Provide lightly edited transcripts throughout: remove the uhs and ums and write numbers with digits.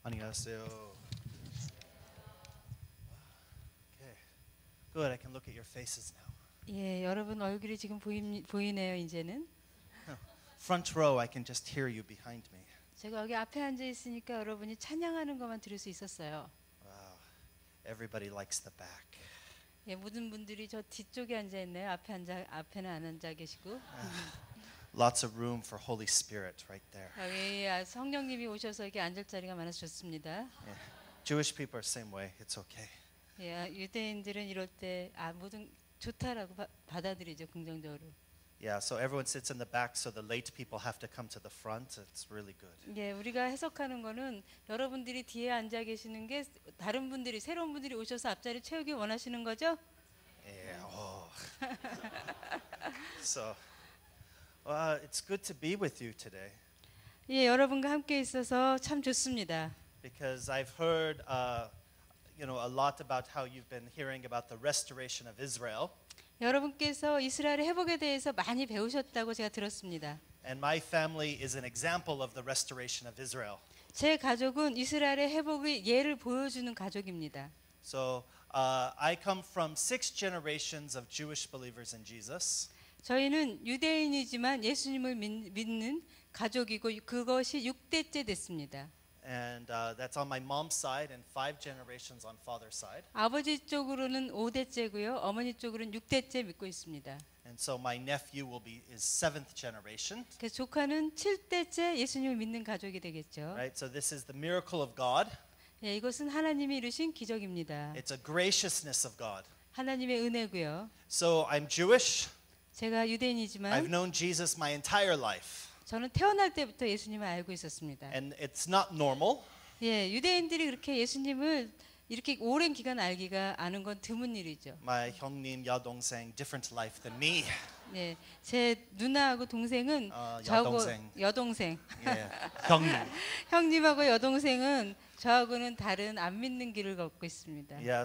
안녕하세요. Okay. Good. I can look at your faces now. 예, 여러분 얼굴이 지금 보이네요. 이제는 Front row, I can just hear you behind me. 제가 여기 앞에 앉아 있으니까 여러분이 찬양하는 것만 들을 수 있었어요. Wow. Everybody likes the back. 예, 모든 분들이 저 뒤쪽에 앉아 있네요. 앞에는 안 앉아 계시고. Lots of room for Holy Spirit right there. 예, 성령님이 오셔서 이렇게 앉을 자리가 많아서 좋습니다. Yeah. Jewish people are the same way. It's okay. 예, 유대인들은 이럴 때 모든 좋다라고 받아들이죠, 긍정적으로. Yeah, so everyone sits in the back, so the late people have to come to the front. It's really good. 예, 우리가 해석하는 거는 여러분들이 뒤에 앉아 계시는 게 다른 분들이 새로운 분들이 오셔서 앞자리 채우기 원하시는 거죠? Yeah. Oh. So, it's good to be with you today 예, 여러분과 함께 있어서 참 좋습니다. because I've heard, a lot about how you've been hearing about the restoration of Israel. 여러분께서 이스라엘의 회복에 대해서 많이 배우셨다고 제가 들었습니다. And my family is an example of the restoration of Israel. 제 가족은 이스라엘의 회복의 예를 보여주는 가족입니다. So I come from 6 generations of Jewish believers in Jesus. 저희는 유대인이지만 예수님을 믿는 가족이고 그것이 6대째 됐습니다. And that's on my mom's side and 5 generations on father's side. 아버지 쪽으로는 5대째고요. 어머니 쪽으로는 6대째 믿고 있습니다. And so my nephew is 7th generation. 그래서 조카는 7대째 예수님을 믿는 가족이 되겠죠. Right? So this is the miracle of God. 예, 이것은 하나님이 이루신 기적입니다. It's a graciousness of God. 하나님의 은혜고요. So I'm Jewish. 제가 I've 유대인이지만 known Jesus my entire life. 저는 태어날 때부터 예수님을 알고 있었습니다. And it's not normal. 예, 유대인들이 그렇게 예수님을 이렇게 오랜 기간 아는 건 드문 일이죠. My 형님, 여동생, different life than me. 예, 제 누나하고 동생은 여동생. 여동생. Yeah. 형님. 형님하고 여동생은 저하고는 다른 안 믿는 길을 걷고 있습니다. Yeah,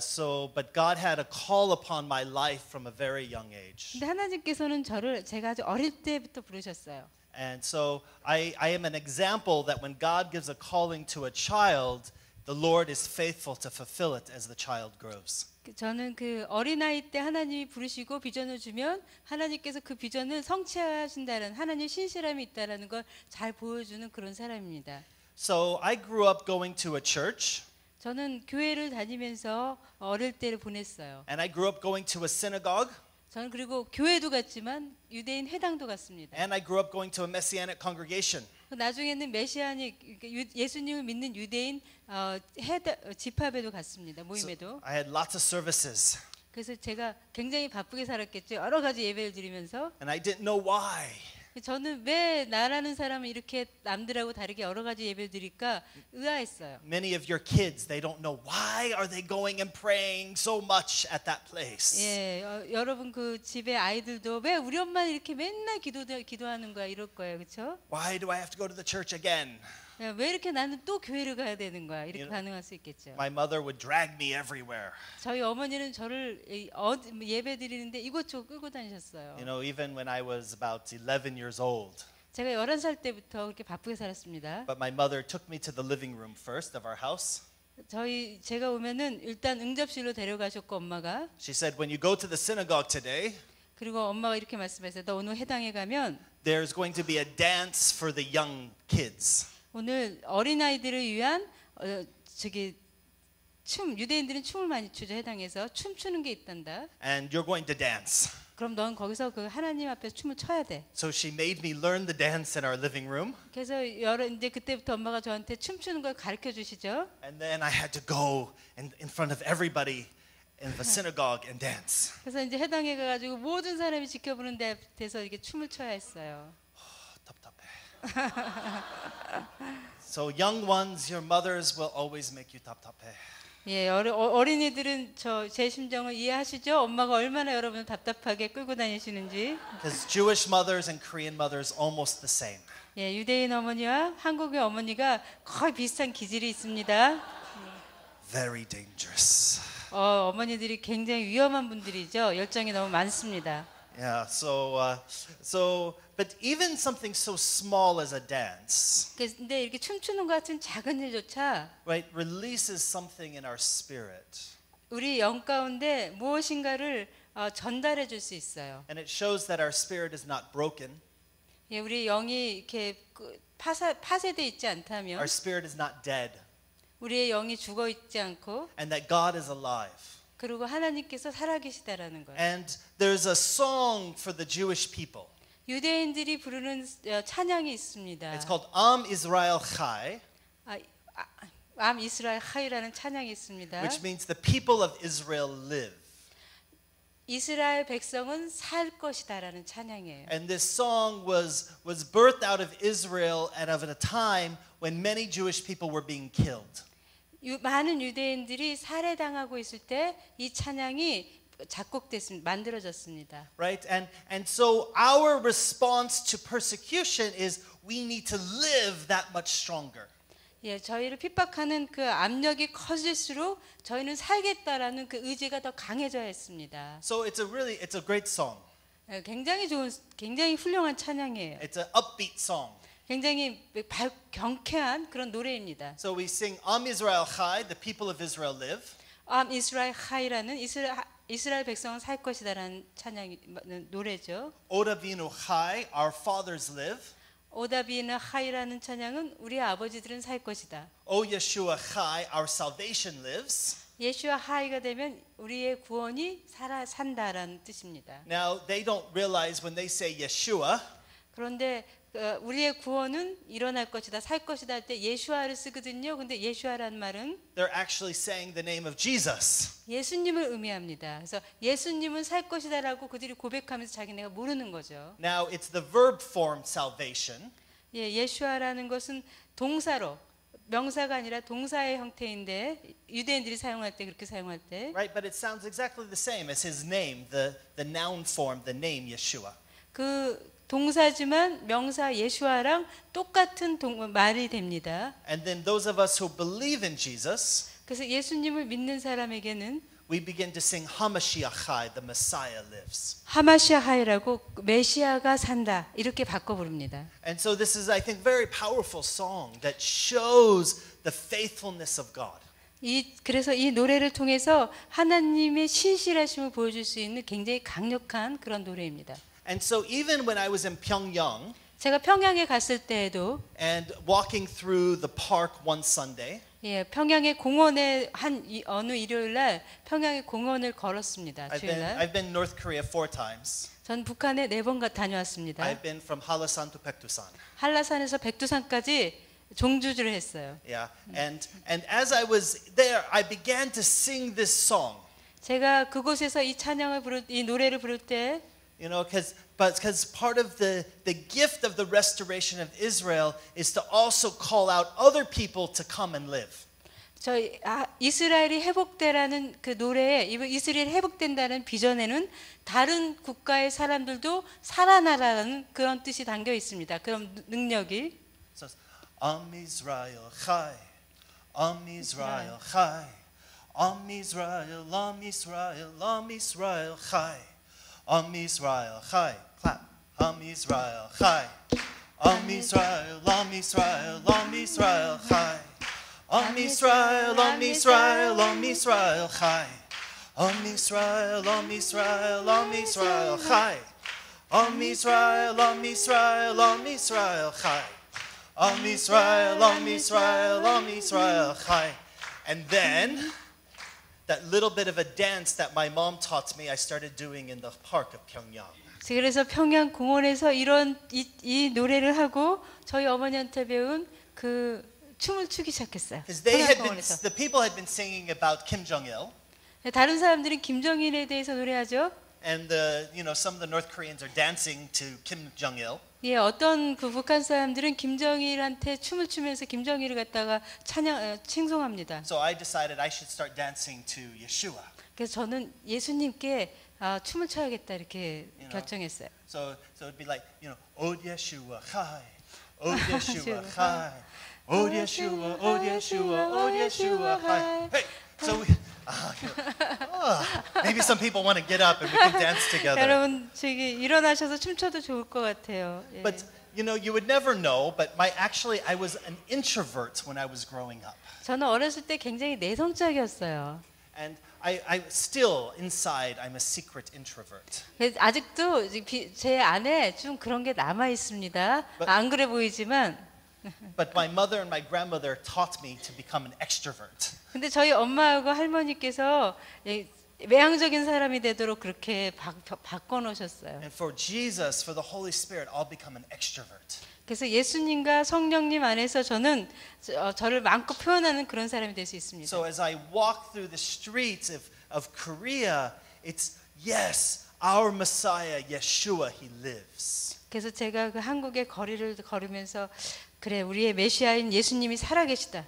but God had a call upon my life from a very young age. 근데 하나님께서는 제가 아주 어릴 때부터 부르셨어요. And so I am an example that when God gives a calling to a child, the Lord is faithful to fulfill it as the child grows. 저는 그 어린아이 때 하나님이 부르시고 비전을 주면 하나님께서 그 비전을 성취하신다는 하나님의 신실함이 있다라는 걸 잘 보여주는 그런 사람입니다. So I grew up going to a church. 저는 교회를 다니면서 어릴 때를 보냈어요. And I grew up going to a synagogue. 저는 그리고 교회도 갔지만 유대인 회당도 갔습니다. And I grew up going to a messianic congregation. 나중에는 메시아닉 예수님을 믿는 유대인 집합에도 갔습니다. 모임에도. I had lots of services. 그래서 제가 굉장히 바쁘게 살았겠죠. 여러 가지 예배를 드리면서. And I didn't know why. 저는 왜 나라는 사람은 이렇게 남들하고 다르게 여러 가지 예배를 드릴까 의아했어요. Many of your kids, they don't know why are they going and praying so much at that place. 예, 여러분 그 집에 아이들도 왜 우리 엄마는 이렇게 맨날 기도하는 거야 이럴 거예요, 그렇죠? Why do I have to go to the church again? 왜 이렇게 나는 또 교회를 가야 되는 거야? 이렇게 반응할 수 있겠죠. My mother would drag me everywhere. 저희 어머니는 저를 예배 드리는데 이곳저곳 끌고 다니셨어요. Even when I was about 11 years old. 제가 11살 때부터 그렇게 바쁘게 살았습니다. But my mother took me to the living room first of our house. 제가 오면은 일단 응접실로 데려가셨고 엄마가. She said, when you go to the synagogue today. 그리고 엄마가 이렇게 말씀했어요. 너 오늘 회당에 가면. There's going to be a dance for the young kids. 오늘 어린아이들을 위한 유대인들은 춤을 많이 추죠. 해당에서 춤추는 게 있단다. And you're going to dance. 그럼 넌 거기서 그 하나님 앞에서 춤을 춰야 돼. So she made me learn the dance in our living room. 그래서 이제 그때부터 엄마가 저한테 춤추는 걸 가르쳐 주시죠. And then I had to go in front of everybody in the synagogue and dance. 그래서 이제 해당에 가가지고 모든 사람이 지켜보는 데서 이렇게 춤을 춰야 했어요. So young ones, your mothers will always make you 답답해. 예, 어린이들은 제 심정을 이해하시죠? 엄마가 얼마나 여러분을 답답하게 끌고 다니시는지. Because Jewish mothers and Korean mothers almost the same. 예, 유대인 어머니와 한국의 어머니가 거의 비슷한 기질이 있습니다. Very dangerous. 어머니들이 굉장히 위험한 분들이죠. 열정이 너무 많습니다. Yeah, so But even something so small as a dance, 근데 이렇게 춤추는 것 같은 작은 일조차 right, releases something in our spirit. 우리 영 가운데 무엇인가를 전달해 줄 수 있어요. And it shows that our spirit is not broken. 예, 우리 영이 이렇게 파쇄돼 있지 않다면, Our spirit is not dead. 우리의 영이 죽어 있지 않고, And that God is alive. 그리고 하나님께서 살아계시다라는 거예요. And there's a song for the Jewish people. 유대인들이 부르는 찬양이 있습니다. It's called Am Israel Chai, 암 이스라엘 하이라는 찬양이 있습니다. which means the people of Israel live. 이스라엘 백성은 살 것이다라는 찬양이에요. And this song was birthed out of Israel and of a time when many Jewish people were being killed. 많은 유대인들이 살해당하고 있을 때 이 찬양이 작곡됐습니다. 만들어졌습니다. Right? And so our response to persecution is we need to live that much stronger. 예, 저희를 핍박하는 그 압력이 커질수록 저희는 살겠다라는 그 의지가 더 강해져야 했습니다. So it's a great song. 예, 굉장히 훌륭한 찬양이에요. It's an upbeat song. 굉장히 경쾌한 그런 노래입니다. So we sing Am Israel Chai, the people of Israel live. 암 이스라엘 하이라는 이스라엘 백성은 살 것이다라는 찬양 노래죠. Odavinu Chai, our fathers live. 오다비나 하이라는 찬양은 우리 아버지들은 살 것이다. O Yeshua Chai, our salvation lives. 예수와 하이가 되면 우리의 구원이 산다라는 뜻입니다. Now they don't realize when they say Yeshua, 그런데 우리의 구원은 일어날 것이다, 살 것이다 할 때 예수아를 쓰거든요. 근데 예수아라는 말은 they're actually saying the name of Jesus. 예수님을 의미합니다. 그래서 예수님은 살 것이다라고 그들이 고백하면서 자기네가 모르는 거죠. Now it's the verb form salvation. 예, 예수아라는 것은 동사로 명사가 아니라 동사의 형태인데 유대인들이 사용할 때 그렇게 사용할 때 Right, but it sounds exactly the same as his name, the noun form, the name Yeshua. 그 동사지만 명사 예수아랑 똑같은 말이 됩니다. And then those of us who believe in Jesus, 그래서 예수님을 믿는 사람에게는 we begin to sing Hamashiach Chai, the Messiah lives. 하마시아하이라고 메시아가 산다 이렇게 바꿔 부릅니다. And so this is, I think, very powerful song that shows the faithfulness of God. 그래서 이 노래를 통해서 하나님의 신실하심을 보여줄 수 있는 굉장히 강력한 그런 노래입니다. And so even when I was in Pyongyang 제가 평양에 갔을 때에도 and walking through the park one Sunday, 예, 평양의 공원에 어느 일요일 날 평양의 공원을 걸었습니다. 주일 날. I've been North Korea 4 times. 전 북한에 4번 다녀왔습니다. I've been from Halasan to Paektusan. 한라산에서 백두산까지 종주를 했어요. Yeah, and as I was there, I began to sing this song. 제가 그곳에서 이 노래를 부를 때 You know, because part of the gift of the restoration of Israel is to also call out other people to come and live. 이스라엘이 회복되라는 그 노래에 이스라엘이 회복된다는 비전에는 다른 국가의 사람들도 살아나라는 그런 뜻이 담겨 있습니다. 그런 능력이. So, Am Israel Chai, Am Israel Chai, Am Israel, Am Israel, Am Israel Chai. Am Israel Chai, clap. Am Israel Chai, Am Israel, Am Israel, Am Israel Chai. Am Israel, Am Israel, Am Israel Chai. Am Israel, Am Israel, Am Israel Chai. Am Israel, Am Israel, Am Israel Chai. Am Israel, Am Israel, Am Israel Chai. And then that little bit of a dance that my mom taught me, I started doing in the park of Pyongyang. 그래서 평양 공원에서 이 노래를 하고 저희 어머니한테 배운 그 춤을 추기 시작했어요. Because 평양공원에서. the people had been singing about Kim Jong-il, 다른 사람들은 김정일에 대해서 노래하죠. and some of the North Koreans are dancing to Kim Jong-il. 예, 어떤 그 북한 사람들은 김정일한테 춤을 추면서 김정일을 갖다가 칭송합니다. So I decided I should start dancing to Yeshua. 그래서 저는 예수님께 춤을 춰야겠다 이렇게 결정했어요. So it'd be like, O Yeshua, Chai, O Yeshua, Chai, O Yeshua, O Yeshua, O Yeshua, Chai. Hey, so Maybe some people want to get up and we can dance together. 여러분 저기 일어나셔서 춤춰도 좋을 것 같아요. 예. But you know, you would never know, but actually I was an introvert when I was growing up. 저는 어렸을 때 굉장히 내성적이었어요. And I still inside I'm a secret introvert. 그래서 아직도 제 안에 좀 그런 게 남아 있습니다. 안 그래 보이지만. But my mother and my grandmother taught me to become an extrovert. 근데 저희 엄마하고 할머니께서 외향적인 사람이 되도록 그렇게 바꿔 놓으셨어요. And for Jesus, for the Holy Spirit, I'll become an extrovert. 그래서 예수님과 성령님 안에서 저는 저를 마음껏 표현하는 그런 사람이 될 수 있습니다. So as I walk through the streets of Korea, it's yes, our Messiah, Yeshua, he lives. 그래서 제가 그 한국의 거리를 걸으면서 그래 우리의 메시아인 예수님이 살아계시다.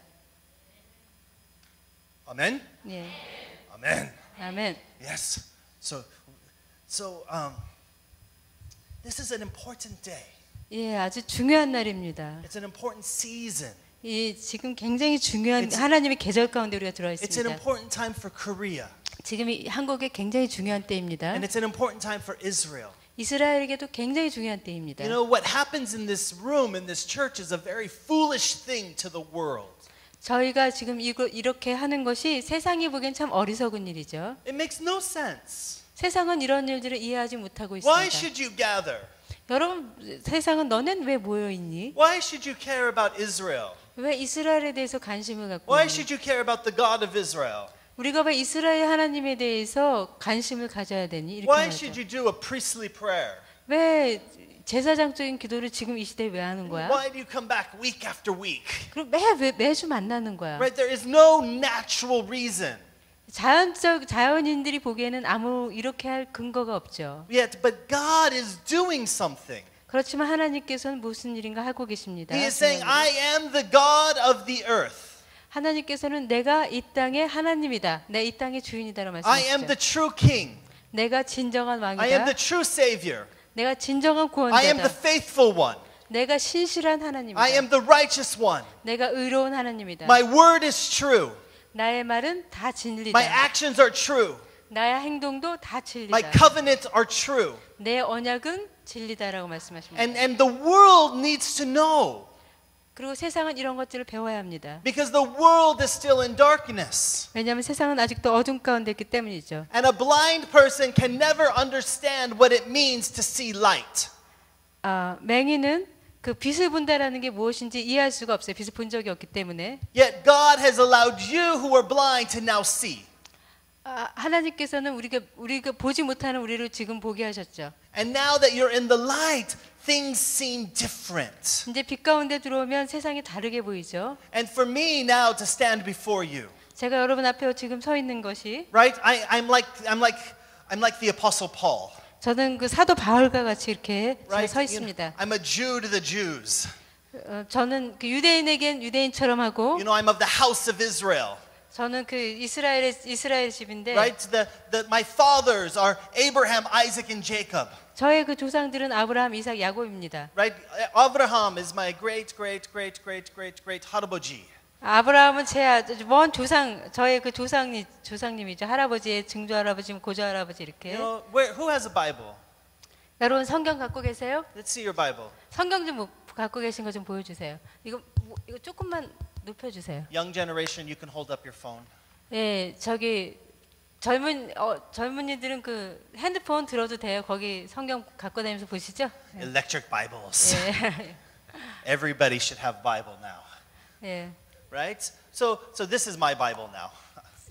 Amen. 예. Amen. 아멘. Yes. So this is an important day. 예, 아주 중요한 날입니다. It's an important season. 이 지금 굉장히 중요한 하나님의 계절 가운데 우리가 들어와 It's an 있습니다. important time for Korea. 지금 이 한국에 굉장히 중요한 때입니다. And it's an important time for Israel. 이스라엘에게도 굉장히 중요한 때입니다. You know what happens in this room in this church is a very foolish thing to the world. 저희가 지금 이렇게 하는 것이 세상이 보기엔 참 어리석은 일이죠. It makes no sense. 세상은 이런 일들을 이해하지 못하고 Why 있습니다. should you gather? 여러분, 세상은 너는 왜 모여 있니? Why should you care about Israel? 왜 이스라엘에 대해서 관심을 갖고 Why 있니? should you care about the God of Israel? 우리가 왜 이스라엘 하나님에 대해서 관심을 가져야 되니? 이렇게 Why 말하죠. should you do a priestly prayer? 왜 제사장적인 기도를 지금 이 시대에 왜 하는 거야? Why do you come back week after week? 그럼 매주 만나는 거야. Right? There is no natural reason. 자연인들이 보기에는 아무 이렇게 할 근거가 없죠. Yet, but God is doing something. 그렇지만 하나님께서는 무슨 일인가 하고 계십니다. He is saying, I am the God of the earth. 하나님께서는 내가 이 땅의 하나님이다. 내 이 땅의 주인이다라고 I am the 말씀하시죠. true king. 내가 진정한 I am the 왕이다. true savior. 내가 진정한 I am the 구원자다. faithful one. 내가 신실한 I am 하나님이다. the righteous one. 내가 의로운 하나님이다. My word is true. 나의 말은 다 My 진리다. actions are true. 나의 행동도 다 My 진리다. covenants are true. 내 언약은 진리다라고 말씀하십니다. And the world needs to know. 그리고 세상은 이런 것들을 배워야 합니다. Because the world is still in darkness. 왜냐하면 세상은 아직도 어둠 가운데 있기 때문이죠. And a blind person can never understand what it means to see light. 맹인은 그 빛을 본다라는 게 무엇인지 이해할 수가 없어요. 빛을 본 적이 없기 때문에. Yet God has allowed you who are blind to now see. 하나님께서는 우리가 보지 못하는 우리를 지금 보게 하셨죠. And now that you're in the light, things seem different. 이제 빛 가운데 들어오면 세상이 다르게 보이죠. And for me now to stand before you, 제가 여러분 앞에 지금 서 있는 것이 right? I'm like the Apostle Paul. 저는 그 사도 바울과 같이 이렇게 Right? 서 있습니다. I'm a Jew to the Jews. 저는 그 유대인에겐 유대인처럼 하고 You know, I'm of the house of Israel. 저는 그 이스라엘 집인데 Right? My fathers are Abraham, Isaac, and Jacob. 저의 그 조상들은 아브라함, 이삭, 야곱입니다. Right? Abraham is my great 할아버지. 아브라함은 먼 조상, 저의 그 조상님이죠. 할아버지의 증조 할아버지, 고조 할아버지 이렇게. You know, who has a Bible? 여러분 성경 갖고 계세요? Let's see your Bible. 성경 좀 갖고 계신 거 좀 보여주세요. 이거 조금만 높여주세요. Young generation, you can hold up your phone. 예, 저기 젊은이들은 그 핸드폰 들어도 돼요. 거기 성경 갖고 다니면서 보시죠. Electric Bibles. 예, Everybody should have Bible now. 예. Right? So this is my Bible now.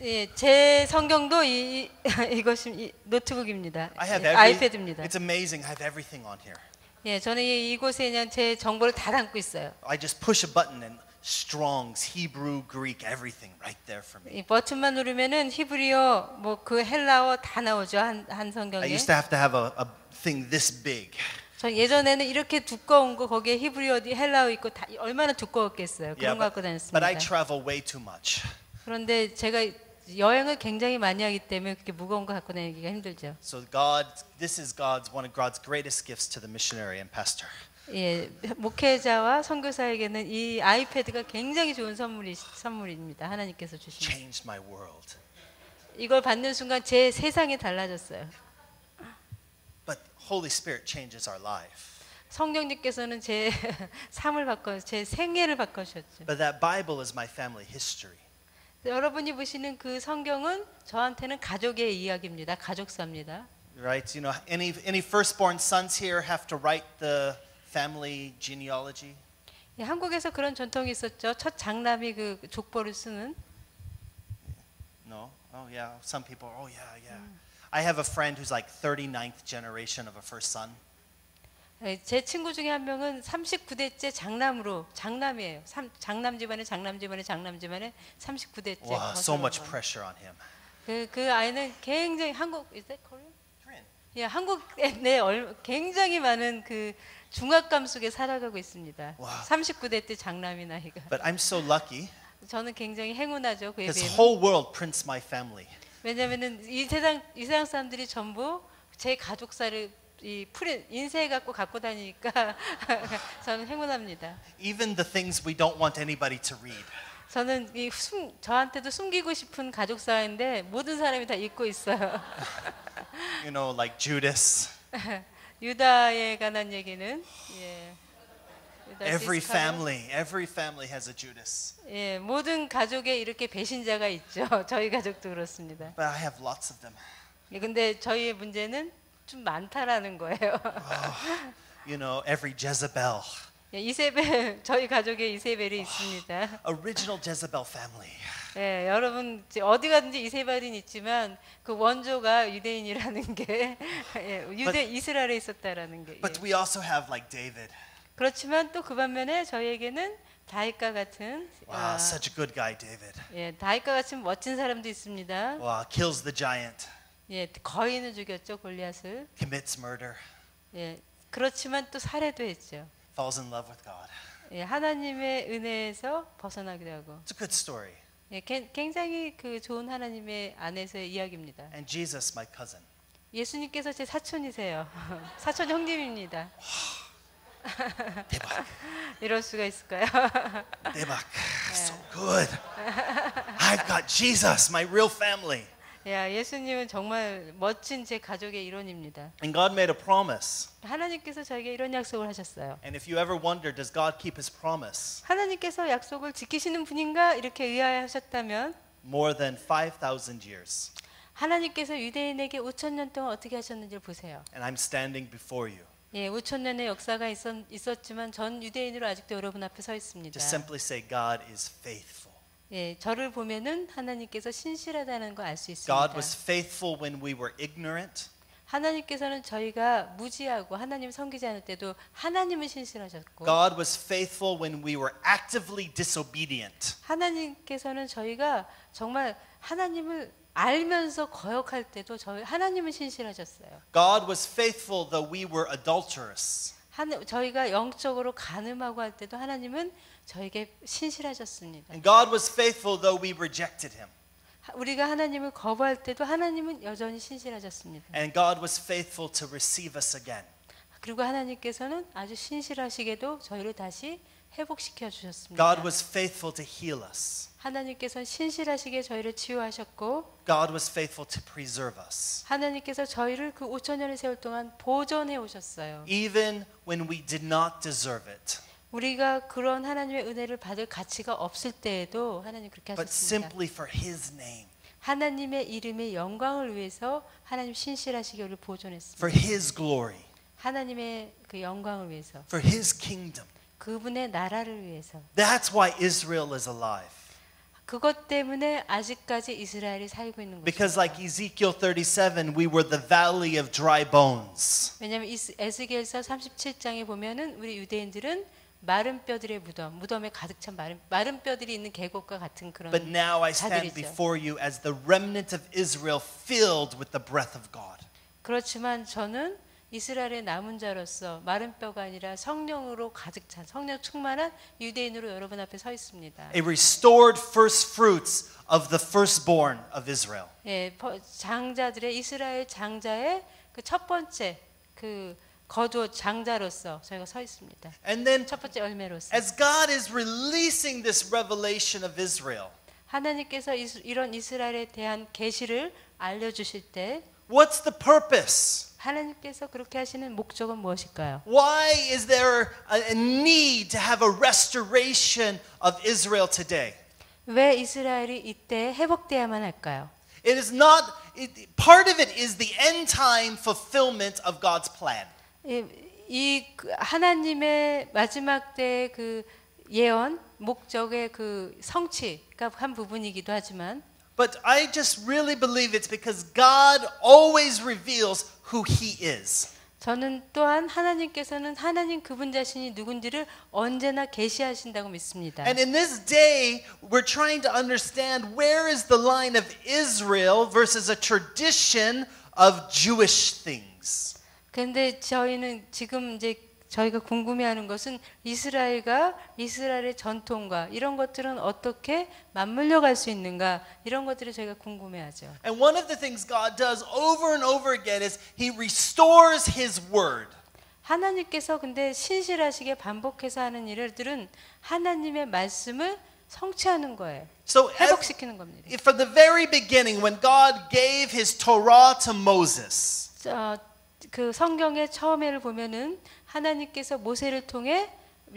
예, 제 성경도 이것이 노트북입니다. I have 아이패드입니다. It's amazing. I have everything on here. 예, 저는 이곳에 그냥 제 정보를 다 담고 있어요. I just push a button and Strong's, Hebrew, Greek, everything right there for me. 이 버튼만 누르면은 히브리어, 뭐 그 헬라어 다 나오죠 한 I 성경에. used to have a thing this big. 저 예전에는 이렇게 두꺼운 거 거기에 히브리어, 헬라어 있고 다 얼마나 두꺼웠겠어요. 그런 거 갖고 But I 다녔습니다. travel way too much. 그런데 제가 여행을 굉장히 많이 하기 때문에 그렇게 무거운 거 갖고 다니기가 힘들죠. So this is one of God's greatest gifts to the missionary and pastor. 예, 목회자와 선교사에게는 이 아이패드가 굉장히 좋은 선물입니다. 하나님께서 주신. Changed my world. 이걸 받는 순간 제 세상이 달라졌어요. But Holy Spirit changes our life. 성령님께서는 제 삶을 제 생애를 바꾸셨죠. But that Bible is my family history. 여러분이 보시는 그 성경은 저한테는 가족의 이야기입니다. 가족사입니다. Right? You know, any firstborn sons here have to write the family genealogy? 예, 한국에서 그런 전통이 있었죠. 첫 장남이 그 족보를 쓰는. No? Oh yeah, some people. Oh yeah. I have a friend who's like 39th generation of a first son. 예, 제 친구 중에 한 명은 39대째 장남이에요. 장남 집안에 39대째. Wow, so much pressure on him. 그 아이는 굉장히 한국 is that Korean? Korean. 예, 한국에 굉장히 많은 그 중압감 속에 살아가고 있습니다. Wow. 39대 때 장남이 나이가. But I'm so lucky 저는 굉장히 행운하죠. 그에 because 비해. whole world prints my family. 왜냐면은 이 세상 사람들이 전부 제 가족사를 인쇄해 갖고 다니니까 저는 행운합니다. Even the things we don't want anybody to read. 저는 저한테도 숨기고 싶은 가족사인데 모든 사람이 다 읽고 있어요. You know, like Judas. 유다에 관한 얘기는 예. Every family has a Judas. 예, 모든 가족에 이렇게 배신자가 있죠. 저희 가족도 그렇습니다. But I have lots of them. 예, 근데 저희의 문제는 좀 많다라는 거예요. You know, every Jezebel. 예, 이세벨 저희 가족에 이세벨이 있습니다. Original Jezebel family. 예, 여러분 어디 가든지 이세벨은 있지만 그 원조가 유대인이라는 게 이스라엘에 있었다라는 게. But 예. we also have like David. 그렇지만 또 그 반면에 저희에게는 다윗과 같은 Wow, such a good guy, David. 예, 다윗과 같은 멋진 사람도 있습니다. Wow, kills the giant, 예, 거인을 죽였죠, 골리앗을. commits murder, 예, 그렇지만 또 살해도 했죠. falls in love with God. 예, 하나님의 은혜에서 벗어나기도 하고. It's a good story. 예, 굉장히 그 좋은 하나님의 안에서의 이야기입니다. And Jesus, my cousin. 예수님께서 제 사촌이세요. 사촌 형님입니다. 대박. 이럴 수가 있을까요? 대박. So good. I've got Jesus, my real family. 야, 예수님은 정말 멋진 제 가족의 일원입니다. And God made a promise. 하나님께서 저에게 이런 약속을 하셨어요. And if you ever wonder, does God keep his promise? 하나님께서 약속을 지키시는 분인가 이렇게 의아해하셨다면 More than 5,000 years. 하나님께서 유대인에게 5,000년 동안 어떻게 하셨는지를 보세요. And I'm standing before you. 예, 5,000년의 역사가 있었지만 전 유대인으로 아직도 여러분 앞에 서 있습니다. To simply say God is faithful. 예, 저를 보면은 하나님께서 신실하다는 거 알 수 있습니다. God was faithful when we were ignorant. 하나님께서는 저희가 무지하고 하나님 섬기지 않을 때도 하나님은 신실하셨고 God was faithful when we were actively disobedient. 하나님께서는 저희가 정말 하나님을 알면서 거역할 때도 하나님은 신실하셨어요. God was faithful though we were adulterous. 저희가 영적으로 간음하고 할 때도 하나님은 저에게 신실하셨습니다. And God was faithful though we rejected him. 우리가 하나님을 거부할 때도 하나님은 여전히 신실하셨습니다. And God was faithful to receive us again. 그리고 하나님께서는 아주 신실하시게도 저희를 다시 회복시켜 주셨습니다. God was faithful to heal us. 하나님께서는 신실하시게 저희를 치유하셨고 God was faithful to preserve us. 하나님께서 저희를 그 5,000년의 세월 동안 보존해 오셨어요. Even when we did not deserve it. 우리가 그런 하나님의 은혜를 받을 가치가 없을 때에도 하나님 그렇게 But 하셨습니다. simply for his name. 하나님의 이름의 영광을 위해서 하나님 신실하시게 우리를 보존했습니다. For his glory. 하나님의 그 영광을 위해서 For his kingdom. 그분의 나라를 위해서 That's why Israel is alive. 그것 때문에 아직까지 이스라엘이 살고 있는 것입니다. Because like Ezekiel 37, we were the valley of dry bones. 왜냐하면 에스겔서 37장에 보면은 우리 유대인들은 마른 뼈들의 무덤에 가득 찬 마른 뼈들이 있는 계곡과 같은 그런 But now I stand 자들이죠. before you as the remnant of Israel filled with the breath of God. 그렇지만 저는 이스라엘의 남은 자로서 마른 뼈가 아니라 성령으로 가득 찬 성령 충만한 유대인으로 여러분 앞에 서 있습니다. A restored first fruits of the firstborn of Israel. 예, 장자들의 이스라엘 장자의 그 첫 번째 그 거두어 장자로서 저희가 서 있습니다. And then 첫 번째 열매로서. as God is releasing this revelation of Israel, 하나님께서 이런 이스라엘에 대한 계시를 알려주실 때 what's the purpose? 하나님께서 그렇게 하시는 목적은 무엇일까요? Why is there a need to have a restoration of Israel today? 왜 이스라엘이 이때 회복돼야만 할까요? It is not, part of it is the end time fulfillment of God's plan. 이 하나님의 마지막 때 그 예언 목적의 그 성취가 한 부분이기도 하지만 But I just really believe it's because God always reveals who He is. 저는 또한 하나님께서는 하나님 그분 자신이 누군지를 언제나 계시하신다고 믿습니다. And in this day, we're trying to understand where is the line of Israel versus a tradition of Jewish things. 그런데 저희는 지금 이제 저희가 궁금해하는 것은 이스라엘의 전통과 이런 것들은 어떻게 맞물려 갈 수 있는가 이런 것들을 저희가 궁금해하죠. And one of the things God does over and over again is He restores His word. 하나님께서 근데 신실하시게 반복해서 하는 일들은 하나님의 말씀을 성취하는 거예요. So 회복시키는 겁니다. from the very beginning, when God gave His Torah to Moses, 그 성경의 처음에를 보면은 하나님께서 모세를 통해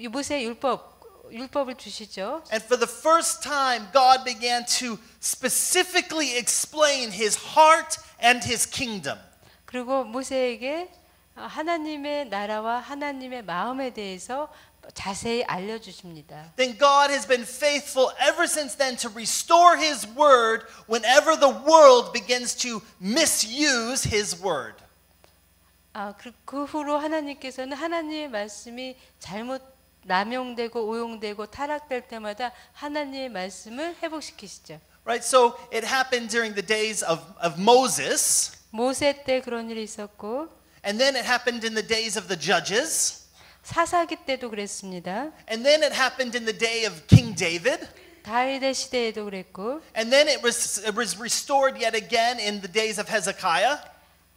모세 율법을 주시죠. and for the first time, God began to specifically explain His heart and His kingdom. 그리고 모세에게 하나님의 나라와 하나님의 마음에 대해서 자세히 알려주십니다. Then God has been faithful ever since then to restore His word whenever the world begins to misuse His word. 그 후로 하나님께서는 하나님의 말씀이 잘못 남용되고 오용되고 타락될 때마다 하나님의 말씀을 회복시키시죠. Right, so it happened during the days of Moses, 모세 때 그런 일이 있었고, and then it happened in the days of the judges, 사사기 때도 그랬습니다. and then it happened in the day of King David, 다윗의 시대에도 그랬고, and then it was restored yet again in the days of Hezekiah,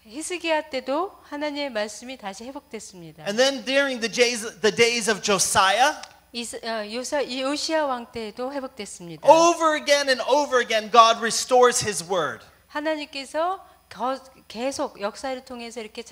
히스기야 때도 하나님의 말씀이 다시 회복됐습니다. and then during the days of Josiah, 요시야 왕 때에도 회복됐습니다. over again and over again, God restores His word. 하나님께서 계속 역사를 통해서 이렇게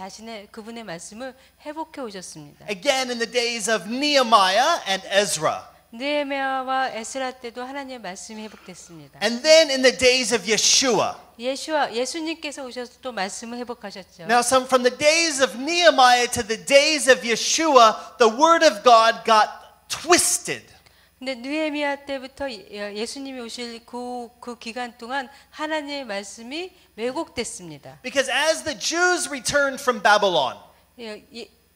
그분의 말씀을 회복해 오셨습니다. Again in the days of Nehemiah and Ezra. 느헤미야와 에스라 때도 하나님의 말씀이 회복됐습니다. And then in the days of Yeshua. 예수님께서 오셔서 또 말씀을 회복하셨죠. Now from the days of Nehemiah to the days of Yeshua, the word of God got twisted. 근데 느헤미야 때부터 예수님이 오실 그 기간 동안 하나님의 말씀이 왜곡됐습니다. Because as the Jews returned from Babylon.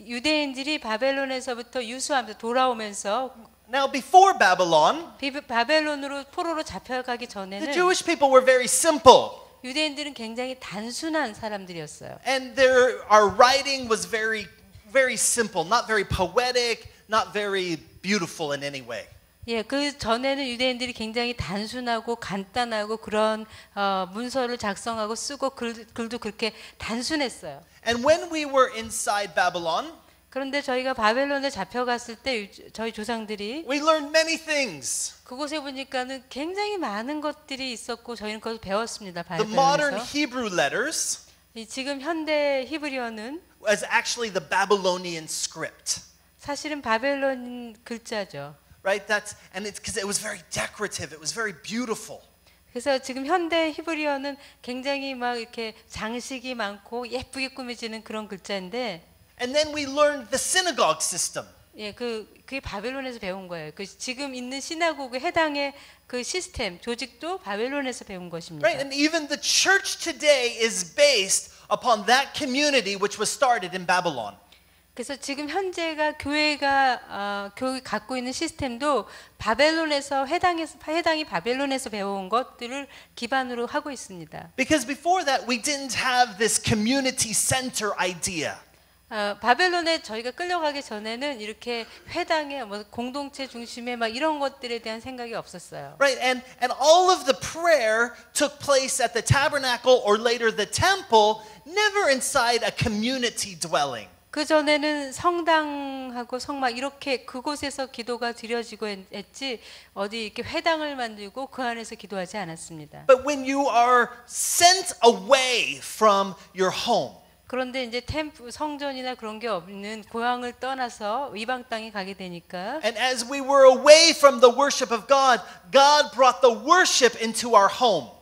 유대인들이 바벨론에서부터 유수하면서 돌아오면서 Now before Babylon, 바벨론으로 포로로 잡혀가기 전에는 the Jewish people were very simple. 유대인들은 굉장히 단순한 사람들이었어요. And our writing was very simple, not very poetic, not very beautiful in any way. 그 전에는 유대인들이 굉장히 단순하고 간단하고 그런 문서를 작성하고 쓰고 글도 그렇게 단순했어요. And when we were inside Babylon, 그런데 저희가 바벨론에 잡혀갔을 때 저희 조상들이 we learned many things. 그곳에 보니까는 굉장히 많은 것들이 있었고 저희는 그걸 배웠습니다. The modern 바벨론에서. Hebrew letters 지금 현대 히브리어는 was actually the Babylonian script. 사실은 바벨론 글자죠. Right? And it's because it was very decorative. It was very beautiful. 그래서 지금 현대 히브리어는 굉장히 막 이렇게 장식이 많고 예쁘게 꾸며지는 그런 글자인데. And then we learned the synagogue system. 그게 바벨론에서 배운 거예요. 지금 있는 시나고그 해당의 그 시스템, 조직도 바벨론에서 배운 것입니다. Right? And even the church today is based upon that community which was started in Babylon. 그래서 지금 현재가 교회가 갖고 있는 시스템도 바벨론에서 해당이 바벨론에서 배워온 것들을 기반으로 하고 있습니다. Because before that we didn't have this community center idea. 바벨론에 저희가 끌려가기 전에는 이렇게 회당에 공동체 중심의 막 이런 것들에 대한 생각이 없었어요. Right, and all of the prayer took place at the tabernacle or later the temple, never inside a community dwelling. 그 전에는 성당하고 성막 이렇게 그곳에서 기도가 드려지고 했지 어디 이렇게 회당을 만들고 그 안에서 기도하지 않았습니다. But when you are sent away from your home, 그런데 이제 템플 성전이나 그런 게 없는 고향을 떠나서 이방 땅에 가게 되니까 and as we were away from the worship of God, God brought the worship into our home.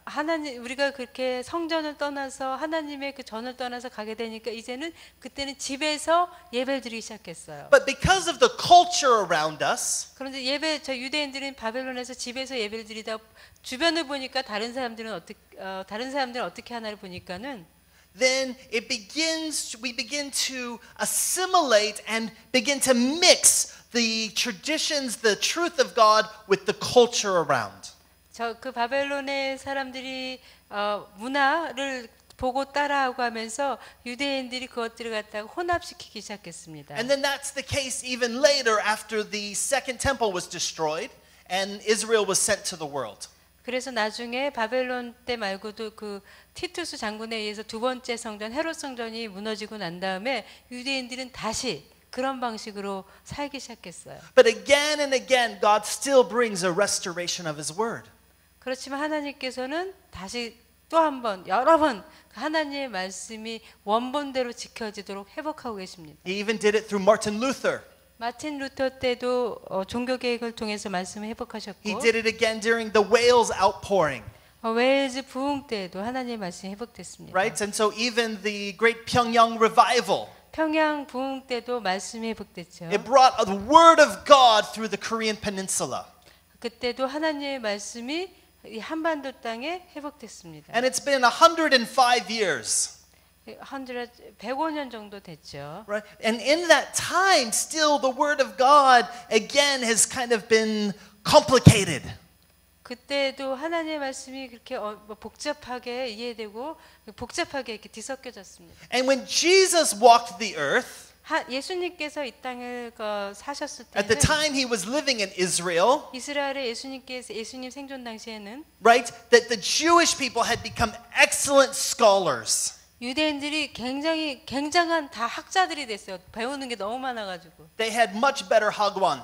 하나님 우리가 그렇게 성전을 떠나서 하나님의 그 전을 떠나서 가게 되니까 이제는 그때는 집에서 예배를 드리기 시작했어요. But because of the culture around us, 그런데 예배 저 유대인들은 바벨론에서 집에서 예배를 드리다 주변을 보니까 다른 사람들은 어떻게 하나를 보니까는 then we begin to assimilate and begin to mix the traditions, the truth of God with the culture around. 그 바벨론의 사람들이 문화를 보고 따라하고 하면서 유대인들이 그것들을 갖다가 혼합시키기 시작했습니다. And then that's the case even later after the second temple was destroyed and Israel was sent to the world. 그래서 나중에 바벨론 때 말고도 그 티투스 장군에 의해서 두 번째 성전 헤롯 성전이 무너지고 난 다음에 유대인들은 다시 그런 방식으로 살기 시작했어요. But again and again God still brings a restoration of his word. 그렇지만 하나님께서는 다시 또 한 번 여러 번 하나님의 말씀이 원본대로 지켜지도록 회복하고 계십니다. He even did it through Martin Luther. 마틴 루터 때도 종교 개혁을 통해서 말씀을 회복하셨고 He did it again during the Wales outpouring. 웨일즈 부흥 때도 하나님의 말씀이 회복됐습니다. Right? And so even the great Pyongyang revival, 평양 부흥 때도 말씀이 회복됐죠. it brought the word of God through the Korean peninsula. 그때도 하나님의 말씀이 이 한반도 땅에 회복됐습니다. And it's been 105 years. 105년 정도 됐죠. Right? And in that time, still the word of God again has kind of been complicated. 그때도 하나님의 말씀이 그렇게 복잡하게 이해되고 복잡하게 이렇게 뒤섞여졌습니다. And when Jesus walked the earth, 예수님께서 이 땅을 사셨을 at the 때는 time he was living in Israel, 이스라엘의 예수님 생존 당시에는 right, that the Jewish people had become excellent scholars. 유대인들이 굉장한 다 학자들이 됐어요. 배우는 게 너무 많아가지고. They had much better hagwon.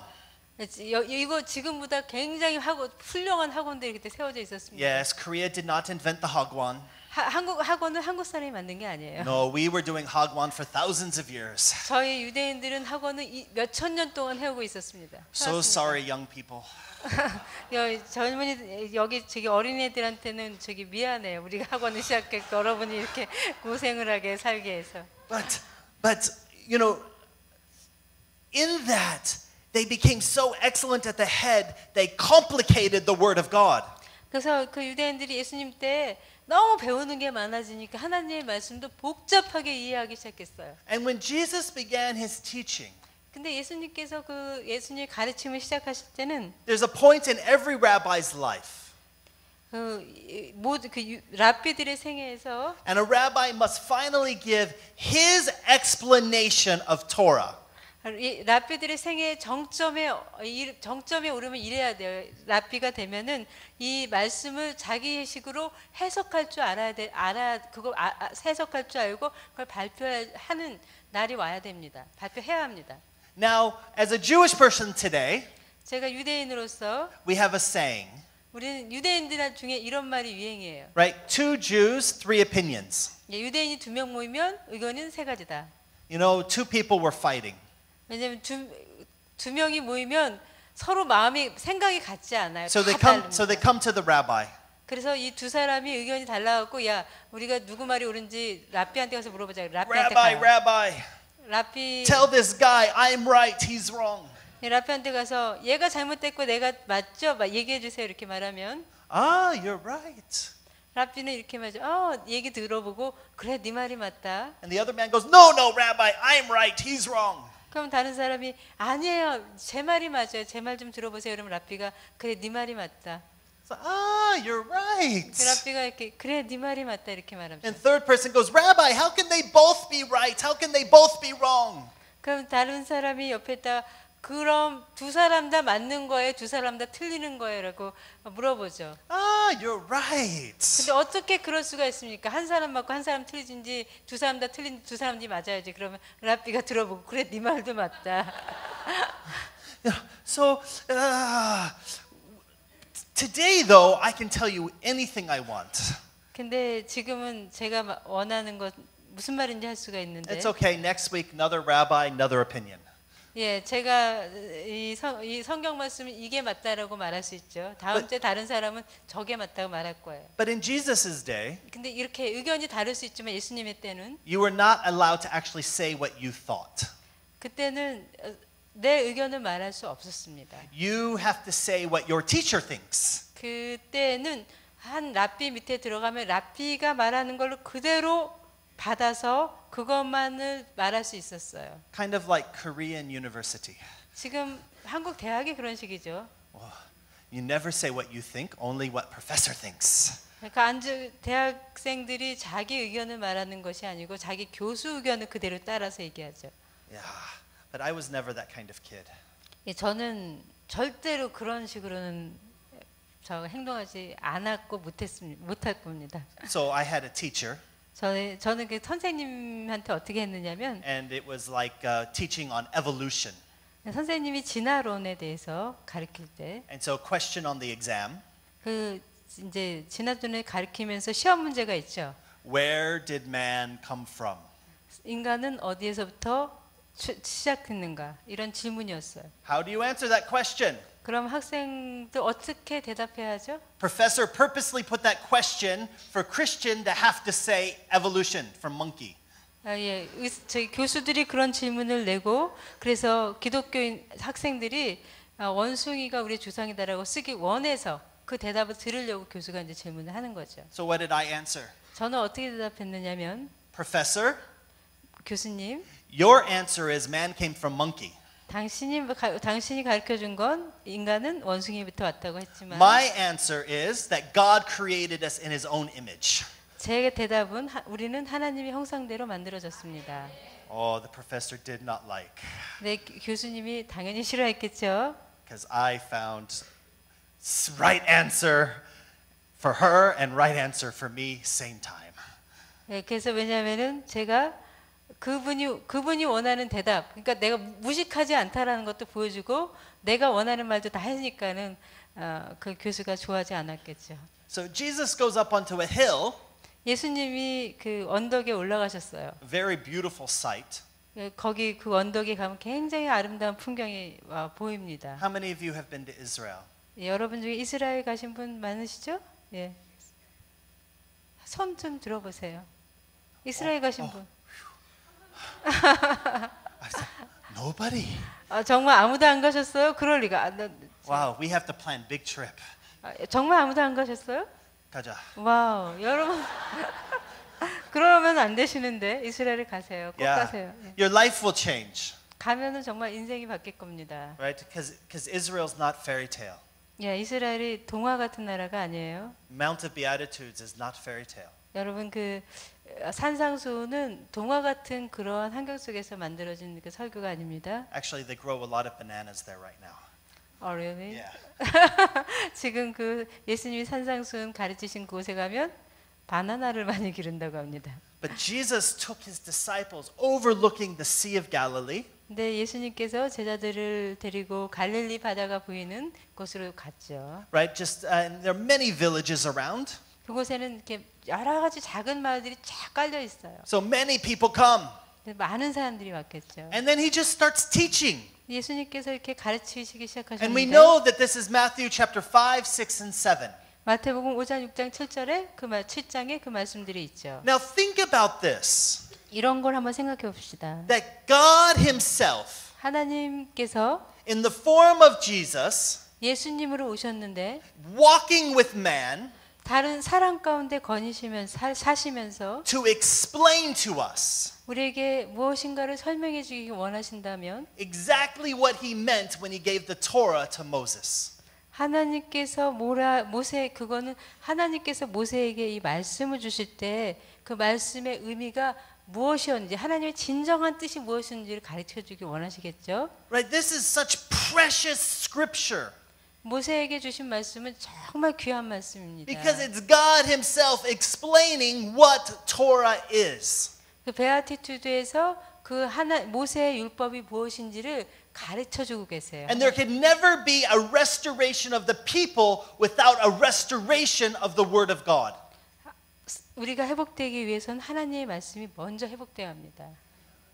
이거 지금보다 굉장히 훌륭한 학원들이 그때 세워져 있었습니다. Yes, Korea did not invent the hagwon. 한국 학원은 한국 사람이 만든 게 아니에요. No, we were doing hagwon for thousands of years. 저희 유대인들은 학원을 몇천 년 동안 해오고 있었습니다. So sorry, young people. 젊은이 저기 어린애들한테는 미안해요. 우리가 학원을 시작했고 여러분이 이렇게 고생을 하게 살게 해서. But you know, in that they became so excellent at the head, they complicated the word of God. 그래서 그 유대인들이 예수님 때 너무 배우는 게 많아지니까 하나님의 말씀도 복잡하게 이해하기 시작했어요. And when Jesus began his teaching, 근데 예수님께서 그 예수님의 가르침을 시작하실 때는 there's a point in every rabbi's life. 랍비들의 생애에서 And a rabbi must finally give his explanation of Torah. 랍비들의 생애의 정점에 오르면 이래야 돼요. 랍비가 되면은 이 말씀을 자기식으로 해석할 줄 해석할 줄 알고 그걸 발표하는 날이 와야 됩니다. 발표해야 합니다. Now, as a Jewish person today, 제가 유대인으로서 we have a saying. 우리는 유대인들 중에 이런 말이 유행이에요. Right? 2 Jews, 3 opinions. 유대인이 2명 모이면 의견은 3가지다. You know, 2 people were fighting. 왜냐하면 두 명이 모이면 서로 생각이 같지 않아요. So they come to the rabbi. 그래서 이 두 사람이 의견이 달라갖고 야 우리가 누구 말이 옳은지 랍비한테 가서 물어보자. 랍비한테 가요. Rabbi, 랍비 tell this guy I'm right, he's wrong. 랍비한테 가서 얘가 잘못됐고 내가 맞죠? 얘기해 주세요. 이렇게 말하면 You're right. 랍비는 이렇게 말하죠. 얘기 들어보고 그래 네 말이 맞다. And the other man goes, No, Rabbi, I'm right, he's wrong. 그럼 다른 사람이 아니에요. 제 말이 맞아요. 제 말 좀 들어보세요. 그러면 랍비가 그래 네 말이 맞다. So, you're right. 랍비가 이렇게 그래 네 말이 맞다 이렇게 말합니다. And third person goes, Rabbi, how can they both be right? How can they both be wrong? 그럼 다른 사람이 옆에다 그럼 두 사람 다 맞는 거예요? 두 사람 다 틀리는 거예요?라고 물어보죠. Ah, you're right. 근데 어떻게 그럴 수가 있습니까? 한 사람 맞고 한 사람 틀리든지 두 사람 다 틀린 두 사람이 맞아야지. 그러면 랍비가 들어보고 그래 네 말도 맞다. So today, though, I can tell you anything I want. 근데 지금은 제가 원하는 것 무슨 말인지 할 수가 있는데. It's okay. Next week, another rabbi, another opinion. 예, 제가 이 성경 말씀은 이게 맞다라고 말할 수 있죠. 다음 주에 다른 사람은 저게 맞다고 말할 거예요. But in Jesus' day, 근데 이렇게 의견이 다를 수 있지만 예수님의 때는 you were not allowed to actually say what you thought. 그때는 내 의견을 말할 수 없었습니다. You have to say what your teacher thinks. 그때는 한 랍비 밑에 들어가면 랍비가 말하는 걸로 그대로 받아서 그것만을 말할 수 있었어요. Kind of like Korean university. 지금 한국 대학이 그런 식이죠. You never say what you think, only what professor thinks. 그러니까 대학생들이 자기 의견을 말하는 것이 아니고 자기 교수 의견을 그대로 따라서 얘기하죠. Yeah, but I was never that kind of kid. 예, 저는 절대로 그런 식으로는 저 행동하지 않았고 못할 겁니다. So I had a teacher. 저는 그 선생님한테 어떻게 했느냐면 And it was like teaching on evolution. 선생님이 진화론에 대해서 가르칠 때 And so question on the exam. 그 이제 진화론을 가르치면서 시험 문제가 있죠. Where did man come from? 인간은 어디에서부터 시작했는가 이런 질문이었어요. How do you answer that question? 그럼 학생들 어떻게 대답해야 하죠? Professor purposely put that question for Christian to have to say evolution from monkey. 예, 저희 교수들이 그런 질문을 내고 그래서 기독교인 학생들이 원숭이가 우리의 조상이다라고 쓰기 원해서 그 대답을 들으려고 교수가 이제 질문을 하는 거죠. So what did I answer? 저는 어떻게 대답했느냐면 Professor, 교수님, your answer is man came from monkey. 당신이 가르쳐 준 건 인간은 원숭이부터 왔다고 했지만 My answer is that God created us in his own image. 제 대답은 우리는 하나님의 형상대로 만들어졌습니다. Oh, the professor did not like. 네, 교수님이 당연히 싫어했겠죠. Because I found right answer for her and right answer for me same time. 네, 그래서 왜냐하면은 제가 그분이 원하는 대답, 그러니까 내가 무식하지 않다라는 것도 보여주고 내가 원하는 말도 다 하니까는 그 교수가 좋아하지 않았겠죠. So Jesus goes up onto a hill. 예수님이 그 언덕에 올라가셨어요. Very beautiful sight. 거기 그 언덕에 가면 굉장히 아름다운 풍경이 보입니다. How many of you have been to Israel? 여러분 중에 이스라엘 가신 분 많으시죠? 예. 손 좀 들어보세요. 이스라엘 가신 분. Nobody. 정말 아무도 안 가셨어요? 그럴 리가. Wow, we have to plan big trip. 정말 아무도 안 가셨어요? 가자. 와우, 여러분. 그러면 안 되시는데 이스라엘에 가세요. 꼭 가세요. Your life will change. 가면은 정말 인생이 바뀔 겁니다. Right? Because Israel's not fairy tale. 예, 이스라엘이 동화 같은 나라가 아니에요. Mount of Beatitudes is not fairy tale. 여러분 그 산상수훈은 동화 같은 그러한 환경 속에서 만들어진 그 설교가 아닙니다. Actually, they grow a lot of bananas there right now. Oh, really? Yeah. 지금 그 예수님이 산상수훈 가르치신 곳에 가면 바나나를 많이 기른다고 합니다. But Jesus took his disciples overlooking the Sea of Galilee. 근데 예수님께서 제자들을 데리고 갈릴리 바다가 보이는 곳으로 갔죠. Right? Just and there are many villages around. 그곳에는 이렇게 여러 가지 작은 마을들이 쫙 깔려 있어요. So many people come. 많은 사람들이 왔겠죠. And then he just starts teaching. 예수님께서 이렇게 가르치시기 And we 시작하셨는데 know that this is Matthew chapter 5, 6 and 7. 마태복음 5장, 6장, 7절에 7장에 그 말씀들이 있죠. Now think about this. 이런 걸 한번 생각해 봅시다. That God himself 하나님께서 in the form of Jesus 예수님으로 오셨는데 walking with man 다른 사람 가운데 사시면서 to explain to us 우리에게 무엇인가를 설명해 주기 원하신다면 exactly what he meant when he gave the Torah to Moses. 하나님께서 하나님께서 모세에게 이 말씀을 주실 때 그 말씀의 의미가 무엇이었는지 하나님의 진정한 뜻이 무엇인지를 가르쳐 주길 원하시겠죠. Right? This is such precious scripture 모세에게 주신 말씀은 정말 귀한 말씀입니다. because it's God himself explaining what Torah is. 그 베아티투드에서 그 모세의 율법이 무엇인지를 가르쳐 주고 계세요. And there can never be a restoration of the people without a restoration of the word of God. 우리가 회복되기 위해서는 하나님의 말씀이 먼저 회복되어야 합니다.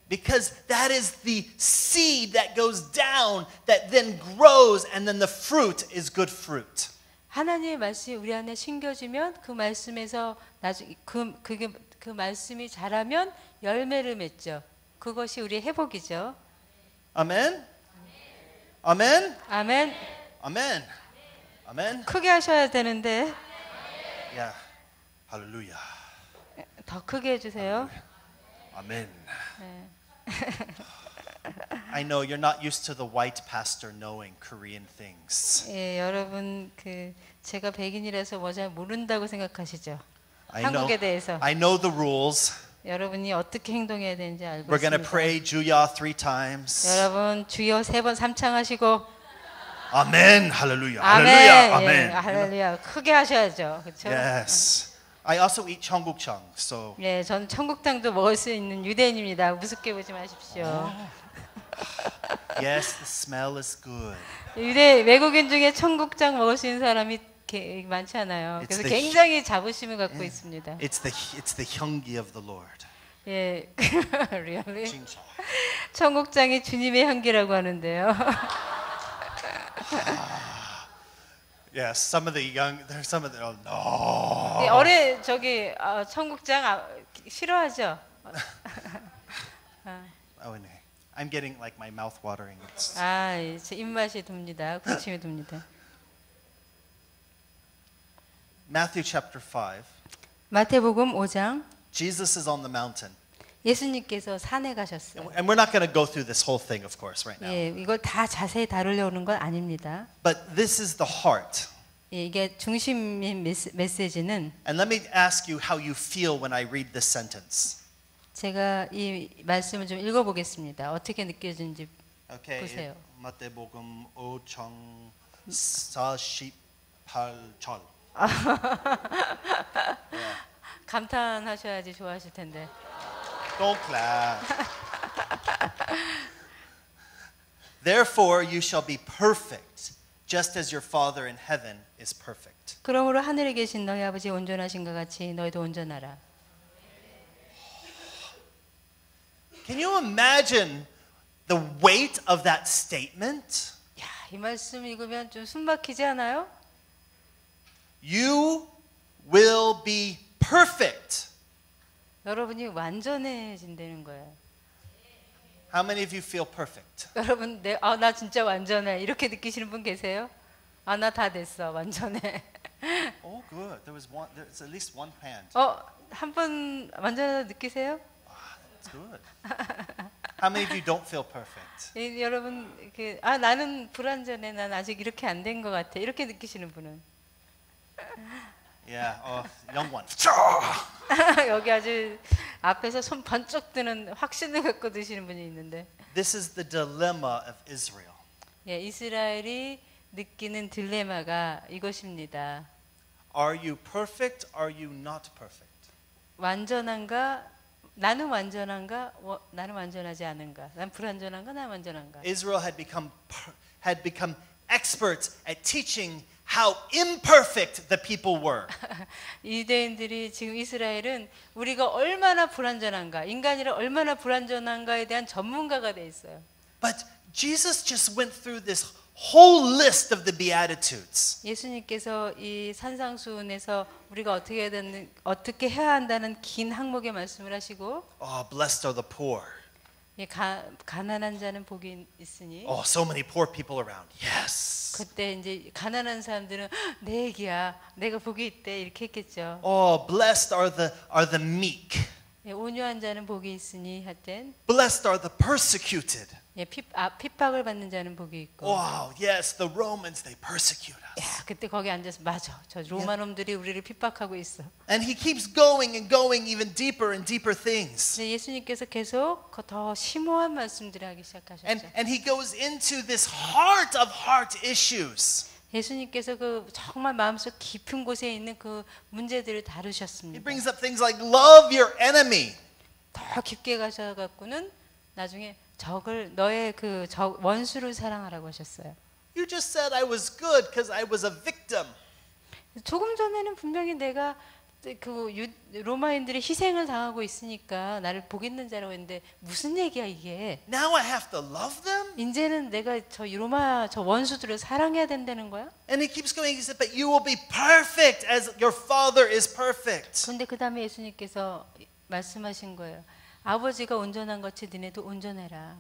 Because that is the seed that goes down that then grows and then the fruit is good fruit. 하나님의 말씀이 우리 안에 심겨지면 그 말씀에서 나중에 그 말씀이 자라면 열매를 맺죠. 그것이 우리의 회복이죠. Amen? Amen? 아멘. Amen. Amen. 크게 하셔야 되는데 Yeah. Hallelujah. 더 크게 해주세요. Amen. 네. I know you're not used to the white pastor knowing Korean things. 예, 여러분 제가 백인이라서 뭐 잘 모른다고 생각하시죠? I know, 한국에 대해서 I know the rules. 여러분이 어떻게 행동해야 되는지 알고 We're going to 있습니다. pray Juya 3 times. 여러분 주여 3번 삼창하시고 Amen. Hallelujah. 아멘. Hallelujah. 예, Amen. 할렐루야. 크게 하셔야죠. 그렇죠? Yes. I also eat cheonggukjeong. So 예, 저는 청국장도 먹을 수 있는 유대인입니다. 우습게 보지 마십시오. yes, the smell is good. 외국인 중에 청국장 먹을 수 있는 사람이 많지 않아요. It's 그래서 the 굉장히 자부심을 갖고 있습니다. It's the hyungi of the Lord. 예, really? 진짜. 청국장이 주님의 향기라고 하는데요. Yes, some of the young, there's some of the no. 예, 어린 청국장 싫어하죠. Oh, no. I'm getting like my mouth watering. It's, 제 입맛이 돕니다. 군침이 돕니다. Matthew chapter 5. 마태복음 5장 Jesus is on the mountain. 예수님께서 산에 가셨어요. And we're not going to go through this whole thing, of course, right now. 예, 이걸 다 자세히 다루려는 건 아닙니다. But this is the heart. 예, 이게 중심인 메시지는 And let me ask you how you feel when I read this sentence. 제가 이 말씀을 좀 읽어보겠습니다. 어떻게 느껴지는지 Okay. 보세요. 마태복음 5장 48절. 감탄하셔야지 좋아하실 텐데. Don't clap. Therefore you shall be perfect, just as your Father in heaven is perfect. 그러므로 하늘에 계신 너희 아버지 온전하신가 같이 너희도 온전하라. Can you imagine the weight of that statement? 야, 이 말씀 읽으면 좀 숨막히지 않아요? You will be perfect. 여러분이 완전해진다는 거예요. How many of you feel perfect? 여러분, 나 진짜 완전해. 이렇게 느끼시는 분 계세요? 나 다 됐어. 완전해. Oh, good. There's at least one hand. 한 번 완전하다 느끼세요? That's good. How many of you don't feel perfect? 여러분, 나는 불완전해. 난 아직 이렇게 안 된 것 같아. 이렇게 느끼시는 분은? Yeah, young one. 여기 아주 앞에서 손 번쩍 드는 확신을 갖고 드시는 분이 있는데. This is the dilemma of Israel. 예, 이스라엘이 느끼는 딜레마가 이것입니다. Are you perfect? Are you not perfect? 완전한가? 나는 완전한가? 나는 완전하지 않은가? 난 불완전한가? 난 완전한가? Israel had become experts at teaching how imperfect the people were. 유대인들이 지금 이스라엘은 우리가 얼마나 불완전한가, 인간이라 얼마나 불완전한가에 대한 전문가가 돼 있어요. But Jesus just went through this whole list of the Beatitudes. 예수님께서 이 산상수훈에서 우리가 어떻게 해야 한다는 긴 항목의 말씀을 하시고, Blessed are the poor. 가난한 자는 복이 있으니. So many poor people around. Yes. 그때 이제 가난한 사람들은 내 얘기야, 내가 복이 있대 이렇게 했겠죠. Blessed are the meek. 예, 온유한 자는 복이 있으니 할 땐 Blessed are the persecuted. 예, 핍박을 받는 자는 복이 있고. Wow, yes, the Romans, they persecute us. 야, 그때 거기 앉아서 맞아. 저 로마 놈들이 우리를 핍박하고 있어. And he keeps going and going even deeper and deeper things. 근데 예수님께서 계속 더 심오한 말씀들을 하기 시작하셨죠. And he goes into this heart of heart issues. 예수님께서 그 정말 마음속 깊은 곳에 있는 그 문제들을 He 다루셨습니다. brings up things like love your enemy. 더 깊게 가셔갖고는 나중에 적을 너의 그 원수를 사랑하라고 하셨어요. You just said I was good because I was a victim. 조금 전에는 분명히 내가 그 로마인들이 희생을 당하고 있으니까 나를 복 있는 자라고 했는데 무슨 얘기야 이게? Now I have to love them? 이제는 내가 저 로마 저 원수들을 사랑해야 된다는 거야? And he keeps going. He said, but you will be perfect as your Father is perfect. 그런데 그 다음에 예수님께서 말씀하신 거예요. 아버지가 온전한 것이 너네도 온전해라.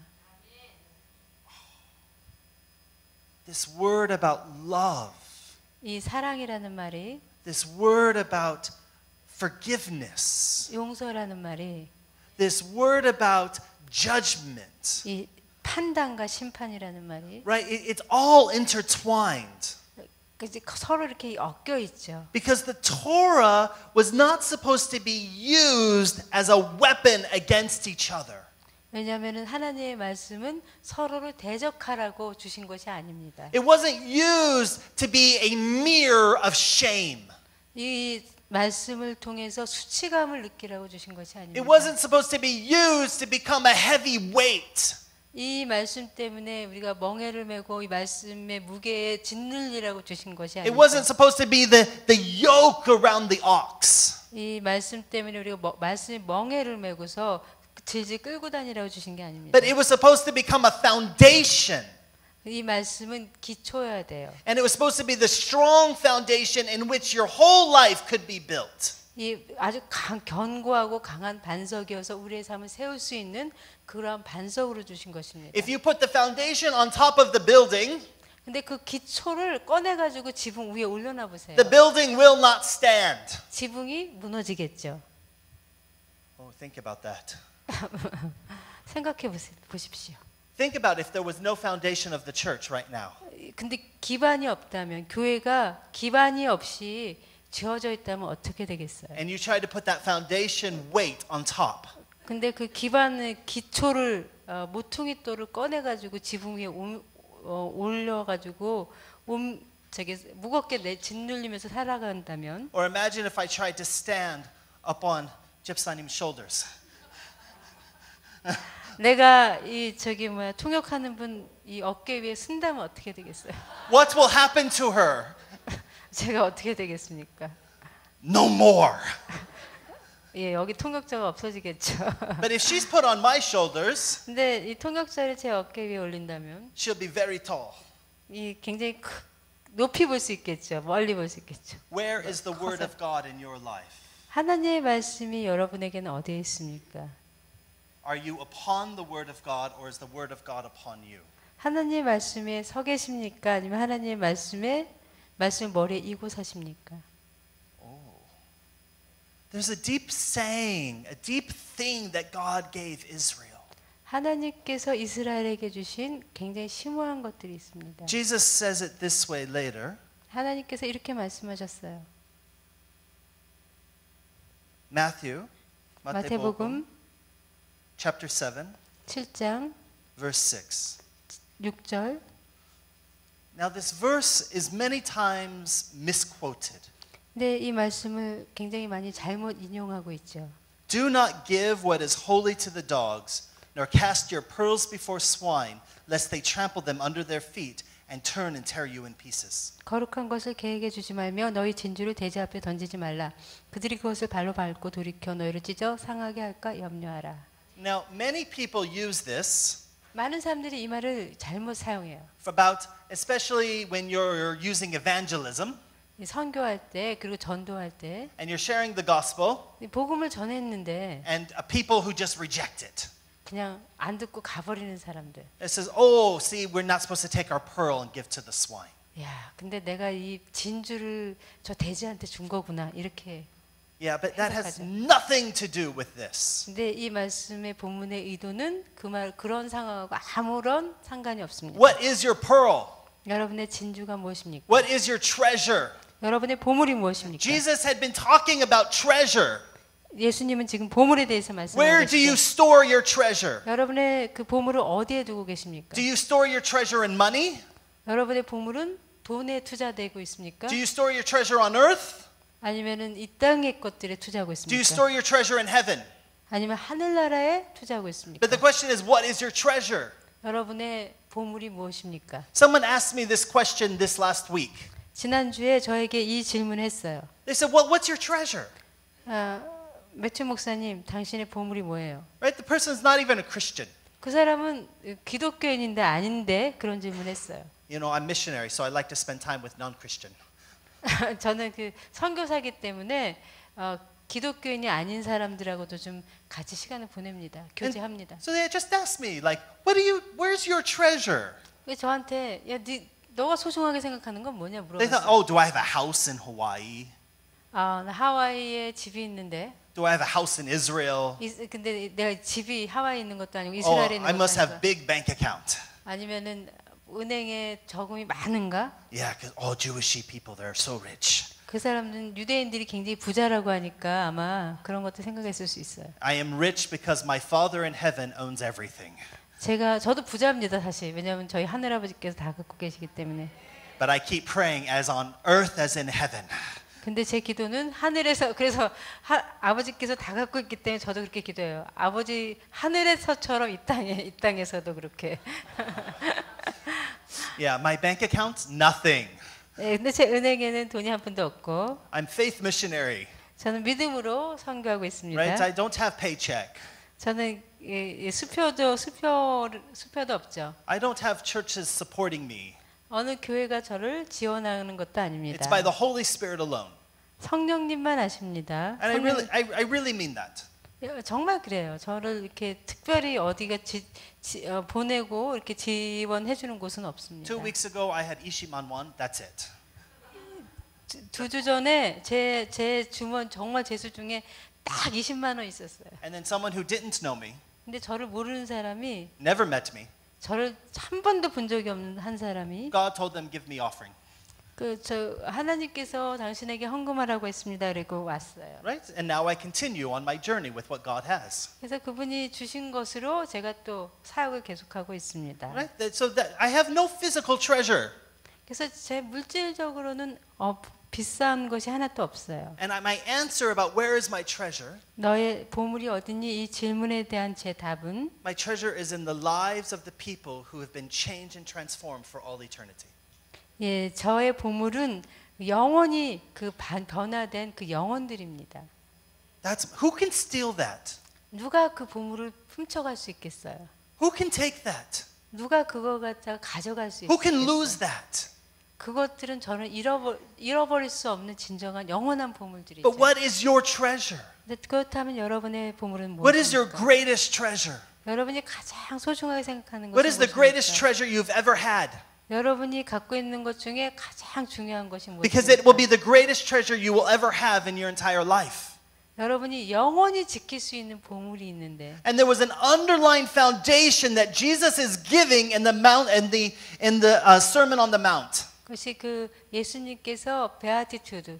This word about love, 이 사랑이라는 말이, this word about forgiveness, 용서라는 말이, this word about judgment, 이 판단과 심판이라는 말이, right? It's all intertwined. 이제 서로 이렇게 엮여 있죠. Because the Torah was not supposed to be used as a weapon against each other. 왜냐하면 하나님의 말씀은 서로를 대적하라고 주신 것이 아닙니다. It wasn't used to be a mirror of shame. 이 말씀을 통해서 수치감을 느끼라고 주신 것이 아닙니다. It wasn't supposed to be used to become a heavy weight. 이 말씀 때문에 우리가 멍에를 메고 이 말씀의 무게에 짓눌리라고 주신 것이 It 아닙니다. wasn't supposed to be the yoke around the ox. 이 말씀 때문에 우리가 말씀의 멍에를 메고서 질질 끌고 다니라고 주신 게 아닙니다. But it was supposed to become a foundation. 이 말씀은 기초여야 돼요. And it was supposed to be the strong foundation in which your whole life could be built. 이 아주 견고하고 강한 반석이어서 우리의 삶을 세울 수 있는 그러한 반석으로 주신 것입니다. If you put the foundation on top of the building, 근데 그 기초를 꺼내 가지고 지붕 위에 올려놔 보세요. the building will not stand. 지붕이 무너지겠죠. Oh, think about that. 생각해 보십시오. Think about if there was no foundation of the church right now. 근데 기반이 없다면 교회가 기반이 없이 지어져 있다면 어떻게 되겠어요? And you try to put that foundation weight on top. 근데 그 기반의 기초를 모퉁이돌을 꺼내 가지고 지붕 위에 올려 가지고 저기 무겁게 짓눌리면서 살아간다면 Or imagine if I tried to stand up on 집사님's shoulders. 내가 이 저기 통역하는 분 이 어깨 위에 쓴다면 어떻게 되겠어요? What will happen to her? 제가 어떻게 되겠습니까? No more. 예, 여기 통역자가 없어지겠죠. But if she's put on my shoulders, 근데 이 통역자를 제 어깨 위에 올린다면 she'll be very tall. 이 굉장히 높이 볼 수 있겠죠. 멀리 볼 수 있겠죠. Where is the word of God in your life? 하나님의 말씀이 여러분에게는 어디에 있습니까? Are you upon the word of God or is the word of God upon you? 하나님의 말씀에 서 계십니까? 아니면 하나님의 말씀을 머리에 이고 사십니까? There's a deep saying, a deep thing that God gave Israel. 하나님께서 이스라엘에게 주신 굉장히 심오한 것들이 있습니다. Jesus says it this way later. 하나님께서 이렇게 말씀하셨어요. Matthew, 마태복음 chapter 7, 7장 verse 6. 6절. Now this verse is many times misquoted. 네, 이 말씀을 굉장히 많이 잘못 인용하고 있죠. Do not give what is holy to the dogs, nor cast your pearls before swine, lest they trample them under their feet and turn and tear you in pieces. 거룩한 것을 개에게 주지 말며 너희 진주를 돼지 앞에 던지지 말라. 그들이 그것을 발로 밟고 돌이켜 너희를 찢어 상하게 할까 염려하라. Now many people use this 많은 사람들이 이 말을 잘못 사용해요. about, especially when you're using evangelism 선교할 때 그리고 전도할 때 and you're sharing the gospel 복음을 전했는데 and people who just reject it. 그냥 안 듣고 가버리는 사람들. It says, oh, see, we're not supposed to take our pearl and give to the swine. 야, 근데 내가 이 진주를 저 돼지한테 준 거구나 이렇게. Yeah, but that has 해석하죠. nothing to do with this. 근데 이 말씀의 본문의 의도는 그런 상황하고 아무런 상관이 없습니다. What is your pearl? 여러분의 진주가 무엇입니까? What is your treasure? 여러분의 보물이 무엇입니까? Jesus had been talking about treasure. 예수님은 지금 보물에 대해서 Where 말씀하고 do you 계시죠. store your treasure? 여러분의 그 보물을 어디에 두고 계십니까? Do you store your treasure in money? 여러분의 보물은 돈에 투자되고 있습니까? Do you store your treasure on earth? 아니면은 이 땅의 것들에 Do 투자하고 you 있습니까? store your treasure in heaven? 아니면 하늘나라에 투자하고 있습니까? But the question is, what is your treasure? 여러분의 보물이 무엇입니까? Someone asked me this question this last week. 지난주에 저에게 이 질문을 했어요. They said, well, what's your treasure? 매튜 목사님, 당신의 보물이 뭐예요? Right? The person's not even a Christian. 그 사람은 기독교인인데 아닌데 그런 질문을 했어요. You know, I'm missionary, so I like to spend time with non-Christian. 저는 그 선교사기 때문에 기독교인이 아닌 사람들하고도 좀 같이 시간을 보냅니다. 교제합니다. So they just asked me, like, where's your treasure? 왜 저한테 야, 너가 소중하게 생각하는 건 뭐냐 They thought, 물어봤어요. oh, do I have a house in Hawaii? 나 하와이에 집이 있는데 Do I have a house in Israel? 근데 내가 집이 하와이에 있는 것도 아니고 Oh, 이스라엘에 있는 I 것도 must have 아니고 big bank account. 아니면은 은행에 저금이 많은가? Yeah, because all Jewish people, they're so rich. 그 사람은 유대인들이 굉장히 부자라고 하니까 아마 그런 것도 생각했을 수 있어요. I am rich because my Father in heaven owns everything. 저도 부자입니다 사실. 왜냐하면 저희 하늘아버지께서 다 갖고 계시기 때문에. But I keep praying as on earth as in heaven. 근데 제 기도는 하늘에서 그래서 아버지께서 다 갖고 있기 때문에 저도 그렇게 기도해요. 아버지 하늘에서처럼 이 땅에서도 그렇게. Yeah, my bank account, nothing. 네, 근데 제 은행에는 돈이 한 푼도 없고. I'm faith missionary. 저는 믿음으로 선교하고 있습니다. Right? I don't have paycheck. 저는 수표도 없죠. I don't have churches supporting me. 어느 교회가 저를 지원하는 것도 아닙니다. It's by the Holy Spirit alone. 성령님만 아십니다. And I really mean that. 정말 그래요. 저를 이렇게 특별히 어디가 보내고 이렇게 지원해 주는 곳은 없습니다. 2 weeks ago, I had Ishimanwan. That's it. 2주 전에 제 주머니 정말 제수 중에 딱 20만 원 있었어요. And then someone who didn't know me, 근데 저를 모르는 사람이 never met me, 저를 한 번도 본 적이 없는 한 사람이 God told them, give me offering. 하나님께서 당신에게 헌금하라고 했습니다. 그리고 왔어요. Right? And now I continue on my journey with what God has. 그래서 그분이 주신 것으로 제가 또 사역을 계속하고 있습니다. Right? So that I have no physical treasure. 그래서 제 물질적으로는 비싼 것이 하나도 없어요. And my answer about where is my treasure? 너의 보물이 어디니? 이 질문에 대한 제 답은 My treasure is in the lives of the people who have been changed and transformed for all eternity. 예, 저의 보물은 영원히 변화된 그 영혼들입니다. Who can steal that? 누가 그 보물을 훔쳐갈 수 있겠어요? Who can take that? 누가 그거 갖다가 가져갈 수 Who can 있겠어요? lose that? 그것들은 저는 잃어버릴 수 없는 진정한 영원한 보물들이죠. But what is your treasure? 근데 그렇다면 여러분의 보물은 What is your 무엇입니까? greatest treasure? 여러분이 가장 소중하게 생각하는 What 것은 is the greatest 무엇입니까? treasure you've ever had? 여러분이 갖고 있는 것 중에 가장 중요한 것이 Because it will be 무엇입니까? the greatest treasure you will ever have in your entire life. 여러분이 영원히 지킬 수 있는 보물이 있는데 And there was an underlying foundation that Jesus is giving in the Sermon on the Mount. 그것이 예수님께서 베아티투드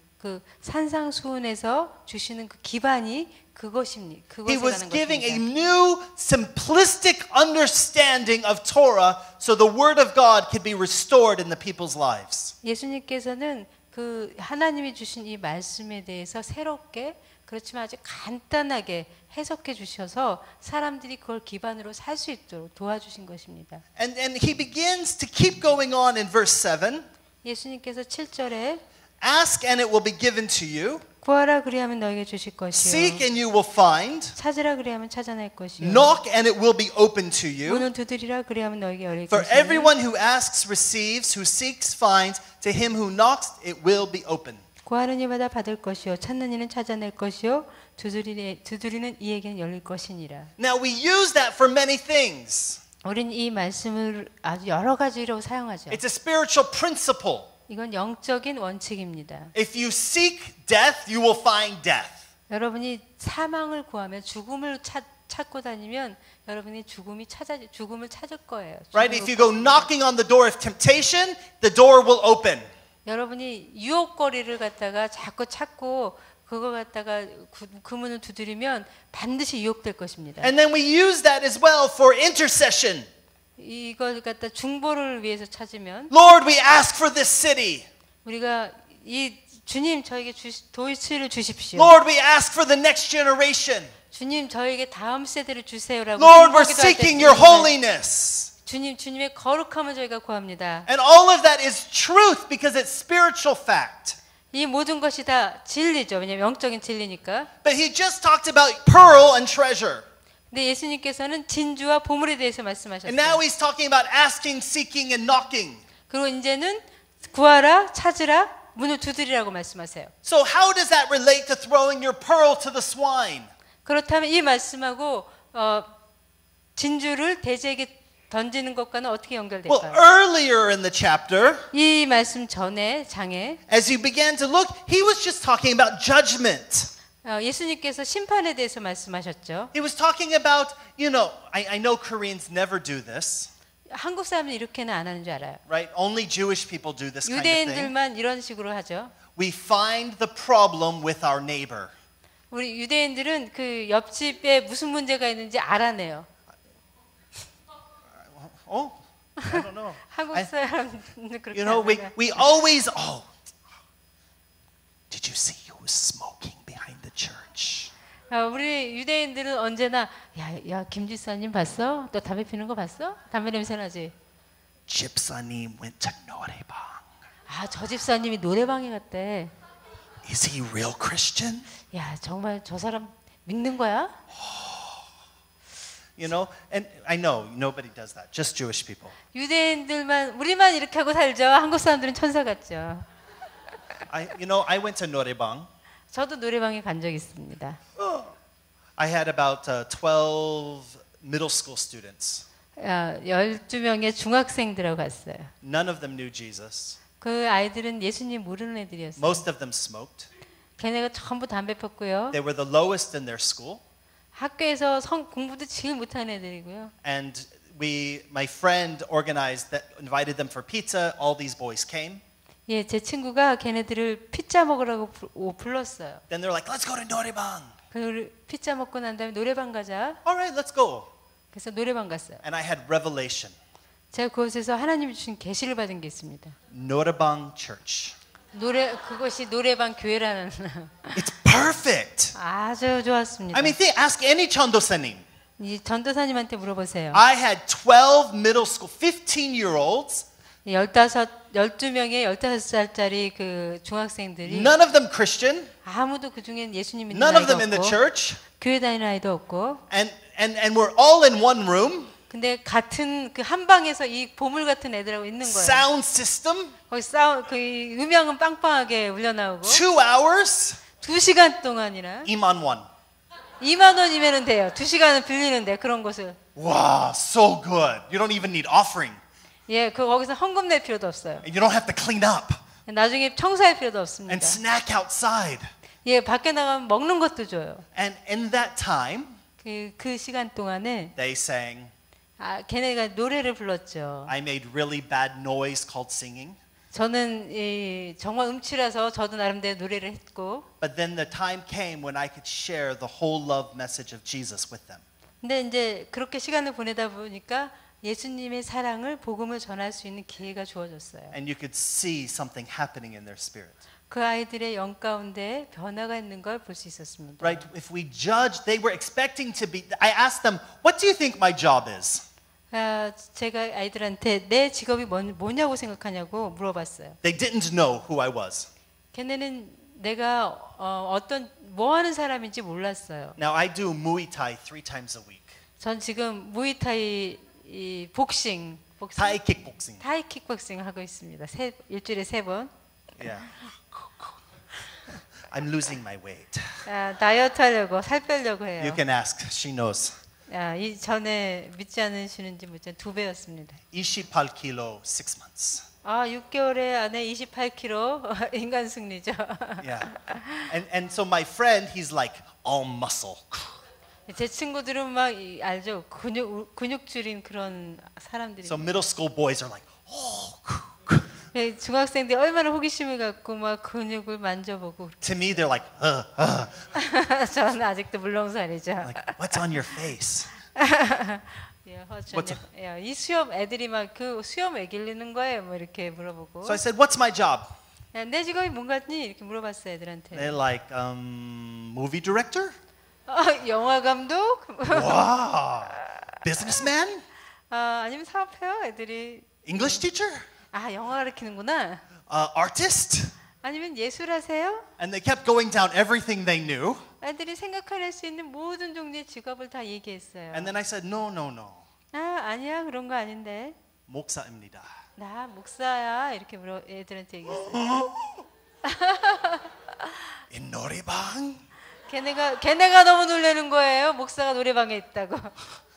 산상수훈에서 주시는 그 기반이 그것입니다. He was 그것이라는 giving a 것입니다. new simplistic understanding of Torah so the word of God could be restored in the people's lives. 예수님께서는 하나님이 주신 이 말씀에 대해서 새롭게 그렇지만 아주 간단하게 해석해 주셔서 사람들이 그걸 기반으로 살 수 있도록 도와주신 것입니다. And he begins to keep going on in verse 7. 예수님께서 7절에 Ask and it will be given to you. 구하라 그리하면 너에게 주실 것이요 Seek and you will find. 찾으라 그리하면 찾아낼 것이요 Knock and it will be open to you. 문을 두드리라 그리하면 너에게 열릴 For 것이요 everyone who asks receives, who seeks finds, to him who knocks it will be open. 구하는 이마다 받을 것이요 찾는 이는 찾아낼 것이요 두드리는 이에게는 열릴 것이니라. Now we use that for many things. 우리는 이 말씀을 아주 여러 가지로 사용하죠. It's a spiritual principle. 이건 영적인 원칙입니다. If you seek death, you will find death. 여러분이 사망을 구하면 죽음을 찾고 다니면 여러분이 죽음을 찾을 거예요. Right? If you go knocking on the door of temptation, the door will open. 여러분이 유혹거리를 갖다가 자꾸 찾고 그거 갖다가 그 문을 두드리면 반드시 유혹될 것입니다. And then we use that as well for intercession. 이걸 갖다 중보를 위해서 찾으면 Lord, we ask for this city. 우리가 이 주님 저에게 도시를 주십시오. Lord, we ask for the next generation. 주님 저에게 다음 세대를 주세요라고 Lord, we're 기도할 때 seeking your holiness. 주님의 거룩함을 저희가 구합니다. And all of that is truth because it's spiritual fact. 이 모든 것이 다 진리죠. 왜냐하면 영적인 진리니까. But he just talked about pearl and treasure. 근데 예수님께서는 진주와 보물에 대해서 And 말씀하셨어요. now he's talking about asking, seeking, and knocking. 그리고 이제는 구하라, 찾으라, 문을 두드리라고 말씀하세요. So how does that relate to throwing your pearl to the swine? 그렇다면 이 말씀하고 진주를 돼지에게 던지는 것과는 어떻게 Well, 연결될까요? earlier in the chapter, 이 말씀 전에 장에 as you began to look, he was just talking about judgment. 예수님께서 심판에 대해서 말씀하셨죠. He was talking about, I know Koreans never do this, 한국 사람은 이렇게는 안 하는 줄 알아요. right? Only Jewish people do this kind of thing. 유대인들만 이런 식으로 하죠. We find the problem with our neighbor. 우리 유대인들은 그 옆집에 무슨 문제가 있는지 알아내요. Oh, I don't know. 한국 사람은 그렇게 we always, did you see who was smoking behind the church? 우리 유대인들은 언제나 야 김지사님 봤어? 너 담배 피는 거 봤어? 담배 냄새 나지? 집사님 went to 노래방. 저 집사님이 노래방에 갔대. Is he real Christian? 야 정말 저 사람 믿는 거야? And I know nobody does that, just Jewish people. 우리만 이렇게 하고 살죠. 한국 사람들은 천사 같죠. I went to 노래방. 저도 노래방에 간 적 있습니다. I had about 12 middle school students. 12명의 중학생들하고 갔어요. None of them knew Jesus. 그 아이들은 예수님 모르는 애들이었어요. Most of them smoked. 걔네가 전부 담배 폈고요. They were the lowest in their school. 학교에서 공부도 제일 못하는 애들이고요. And my friend invited them for pizza. All these boys came. 예, 제 친구가 걔네들을 피자 먹으라고 불렀어요. Then they're like, let's go to 노래방. 그리고 피자 먹고 난 다음에 노래방 가자. All right, let's go. 그래서 노래방 갔어요. And I had revelation. 제가 그곳에서 하나님이 주신 계시를 받은 게 있습니다. 노래방 church. 그것이 노래방 교회라는. It's perfect. 아주 좋았습니다. I mean, ask any 전도사님. 이 전도사님한테 물어보세요. I had 12 middle school, 15-year-olds. 12명의 15살짜리 그 중학생들이 None of them Christian. 아무도 그 중엔 예수님 믿는 None of 아이도 them in the 없고 church. 교회 다니는 아이도 없고 And we're all in one room. 근데 같은 그 한 방에서 이 보물 같은 애들하고 있는 거예요. Sound system. 거기 그 음향은 빵빵하게 울려 나오고 2 hours. 2시간 동안이나 2만 원. 2만 원이면 돼요. 2시간은 빌리는데 그런 곳을. Wow, so good. You don't even need offering. 예, 거기서 헌금 낼 필요도 없어요. And you don't have to clean up 나중에 청소할 필요도 없습니다. and snack outside. 예, 밖에 나가면 먹는 것도 줘요. And in that time, 그 시간 동안에 they sang, 걔네가 노래를 불렀죠. I made really bad noise called singing. 저는 정말 음치라서 저도 나름대로 노래를 했고. But then the time came when I could share the whole love message of Jesus with them. 근데 이제 그렇게 시간을 보내다 보니까 예수님의 사랑을 복음을 전할 수 있는 기회가 주어졌어요. And you could see something happening in their spirit. 그 아이들의 영 가운데 변화가 있는 걸 볼 수 있었습니다. Right? If we judge, they were expecting to be. I asked them, "What do you think my job is?" 제가 아이들한테 내 직업이 뭐냐고 생각하냐고 물어봤어요. They didn't know who I was. 걔네는 내가 뭐 하는 사람인지 몰랐어요. Now I do Muay Thai 3 times a week. 전 지금 무이타이 복싱 Thai kickboxing. 타이 킥복싱 하고 있습니다. 일주일에 3번. Yeah. I'm losing my weight. 다이어트 하려고 살 빼려고 해요. You can ask. She knows. 이 전에 믿지 않으시는지 2배였습니다. 28kg, 6 months. 아, 6개월에 안에 28kg 인간 승리죠. Yeah. And so my friend, he's like all muscle. 제 친구들은 막 알죠. 근육줄인 그런 사람들이. So middle school boys are like, 중학생들이 얼마나 호기심을 갖고 막 근육을 만져보고. to me they're like, 저는 아직도 물렁살이죠. like what's on your face? 이 수염 애들이 막 그 수염 왜 길르는 거예요? 뭐 이렇게 물어보고. So I said, what's my job? 내 직업이 뭔가니? 이렇게 물어봤어요 애들한테. They're like, movie director? 영화 감독? Wow. Businessman? 아니면 사업해요 애들이. English teacher? 영화 가르치는구나. Artist? 아니면 예술하세요? And they kept going down everything they knew. 애들이 생각할 수 있는 모든 종류의 직업을 다 얘기했어요. And then I said, no, no, no. 아니야 그런 거 아닌데. 목사입니다. 나 목사야 이렇게 애들한테 얘기했어요. In 노래방? 걔네가 너무 놀라는 거예요. 목사가 노래방에 있다고.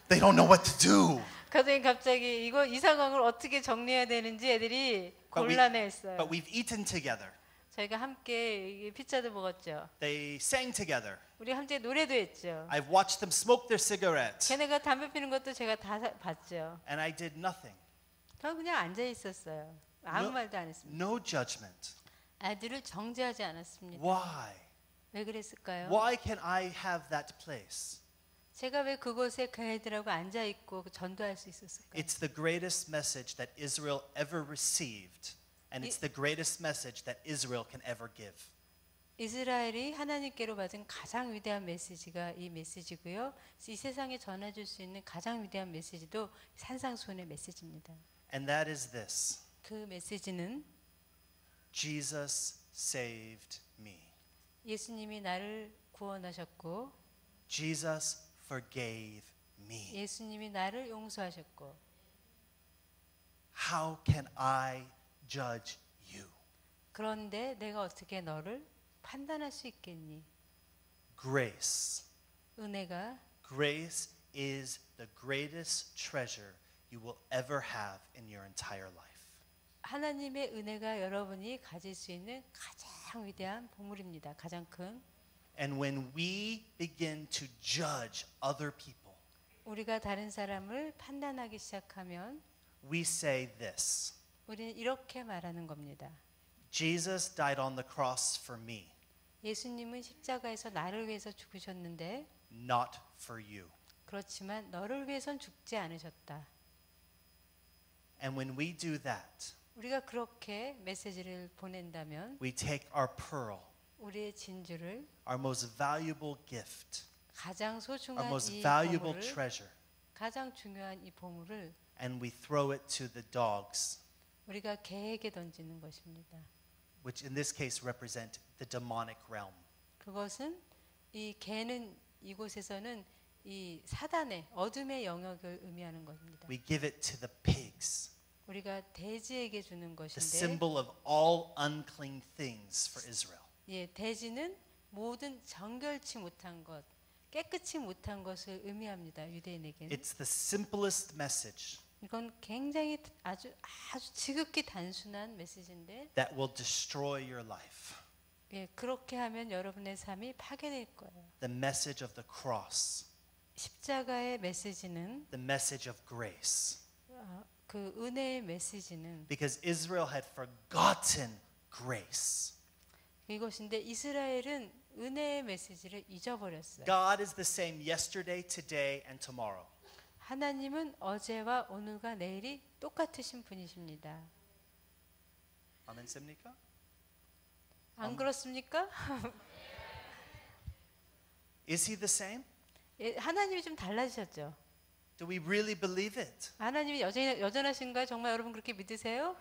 They don't know what to do. 그러더니 갑자기 이 상황을 어떻게 정리해야 되는지 애들이 곤란해했어요. But we've eaten together. 저희가 함께 피자도 먹었죠. They sang together. 우리 함께 노래도 했죠. I've watched them smoke their cigarettes. 걔네가 담배 피는 것도 제가 다 봤죠. And I did nothing. 저 그냥 앉아 있었어요. 아무 말도 안 했습니다. No judgment. 아이들을 정죄하지 않았습니다. Why? 왜 그랬을까요? Why can I have that place? 제가 왜 그곳에 그 애들하고 앉아 있고 전도할 수 있었을까요? It's the greatest message that Israel ever received, and it's the greatest message that Israel can ever give. 이스라엘이 하나님께로 받은 가장 위대한 메시지가 이 메시지고요. 이 세상에 전해줄 수 있는 가장 위대한 메시지도 산상수훈의 메시지입니다. And that is this. 그 메시지는 Jesus saved me. 예수님이 나를 구원하셨고 Jesus forgave me. 예수님이 나를 용서하셨고 How can I judge you? 그런데 내가 어떻게 너를 판단할 수 있겠니? Grace. 은혜가 Grace is the greatest treasure you will ever have in your entire life. 하나님의 은혜가 여러분이 가질 수 있는 가장 위대한 보물입니다. 가장 큰. And when we begin to judge other people, 우리가 다른 사람을 판단하기 시작하면 we say this. 우리는 이렇게 말하는 겁니다. Jesus died on the cross for me, 예수님은 십자가에서 나를 위해서 죽으셨는데 not for you. 그렇지만 너를 위해선 죽지 않으셨다. And when we do that, 우리가 그렇게 메시지를 보낸다면 we take our pearl, 우리의 진주를 our most valuable gift, 가장 our 소중한 most 이 valuable 보물을 treasure, 가장 중요한 이 보물을 and we throw it to the dogs, 우리가 개에게 던지는 것입니다. which in this case represent the demonic realm. 그것은 이 개는 이곳에서는 이 사단의 어둠의 영역을 의미하는 것입니다. We give it to the pigs, 우리가 돼지에게 주는 the 것인데 symbol of all unclean things for Israel. 돼지는 모든 정결치 못한 것, 깨끗이 못한 것을 의미합니다. 유대인에게는. It's the simplest message 이건 굉장히 아주 지극히 단순한 메시지인데 that will destroy your life. 그렇게 하면 여러분의 삶이 파괴될 거예요. The message of the cross, 십자가의 메시지는 the message of grace. 그 은혜의 메시지는 Because Israel had forgotten grace. 이것인데 이스라엘은 은혜의 메시지를 잊어버렸어요. God is the same yesterday, today, and tomorrow. 하나님은 어제와 오늘과 내일이 똑같으신 분이십니다. 아멘입니까? 안 그렇습니까? Is he the same? 하나님이 좀 달라지셨죠. Do we really believe it? 하나님이 여전하신가요? 정말 여러분 그렇게 믿으세요?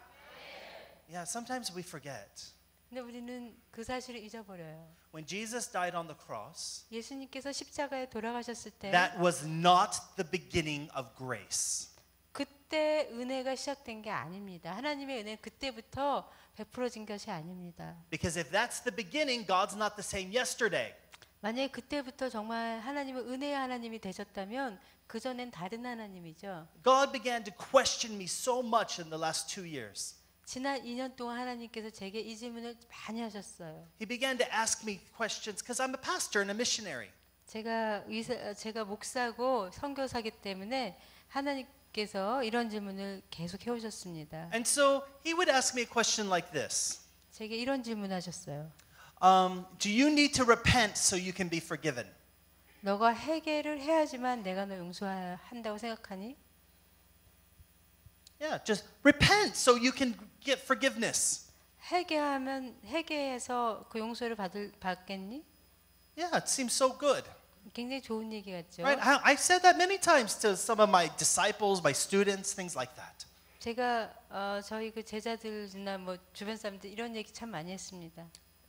Yeah, sometimes we forget. 근데 우리는 그 사실을 잊어버려요. When Jesus died on the cross, 예수님께서 십자가에 돌아가셨을 때 that was not the beginning of grace. 그때 은혜가 시작된 게 아닙니다. 하나님의 은혜는 그때부터 베풀어진 것이 아닙니다. Because if that's the beginning, God's not the same yesterday. 만약에 그때부터 정말 하나님은 은혜의 하나님이 되셨다면 그전엔 다른 하나님이죠. God began to question me so much in the last 2 years. 지난 2년 동안 하나님께서 제게 이 질문을 많이 하셨어요. He began to ask me questions because I'm a pastor and a missionary. 제가 목사고 선교사기 때문에 하나님께서 이런 질문을 계속 해오셨습니다. And so he would ask me a question like this. 제게 이런 질문하셨어요. Do you need to repent so you can be forgiven? 너가 회개를 해야지만 내가 너 용서한다고 생각하니? Yeah, just repent so you can get forgiveness. 회개해서 그 용서를 받겠니? Yeah, it seems so good. 굉장히 좋은 얘기 같죠. Right? I said that many times to some of my disciples, my students, things like that. 제가 저희 그 제자들이나 뭐 주변 사람들 이런 얘기 참 많이 했습니다.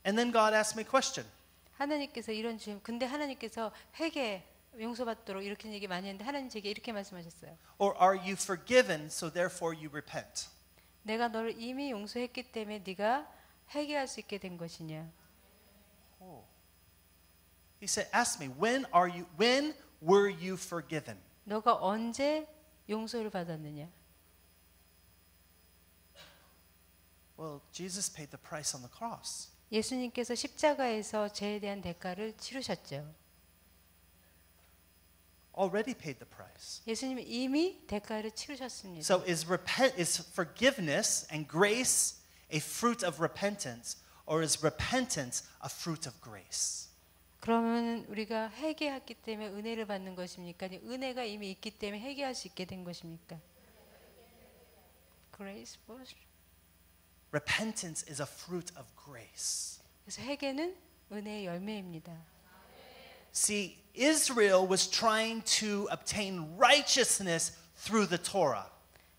And then God asked me a question. 하나님께서 이런 질문, 근데 하나님께서 회개 용서받도록 이렇게 얘기 많이 했는데 하나님 제게 이렇게 말씀하셨어요. Or are you forgiven so therefore you repent? 내가 너를 이미 용서했기 때문에 네가 회개할 수 있게 된 것이냐? He said, ask me, when were you forgiven? 너가 언제 용서를 받았느냐? Well, Jesus paid the price on the cross. 예수님께서 십자가에서 죄에 대한 대가를 치르셨죠. Already paid the price. 예수님이 이미 대가를 치르셨습니다. So is forgiveness and grace a fruit of repentance, or is repentance a fruit of grace? 그러면 우리가 회개했기 때문에 은혜를 받는 것입니까? 은혜가 이미 있기 때문에 회개할 수 있게 된 것입니까? Grace, what? Repentance is a fruit of grace. 그래서 회개는 은혜의 열매입니다. See, Israel was trying to obtain righteousness through the Torah.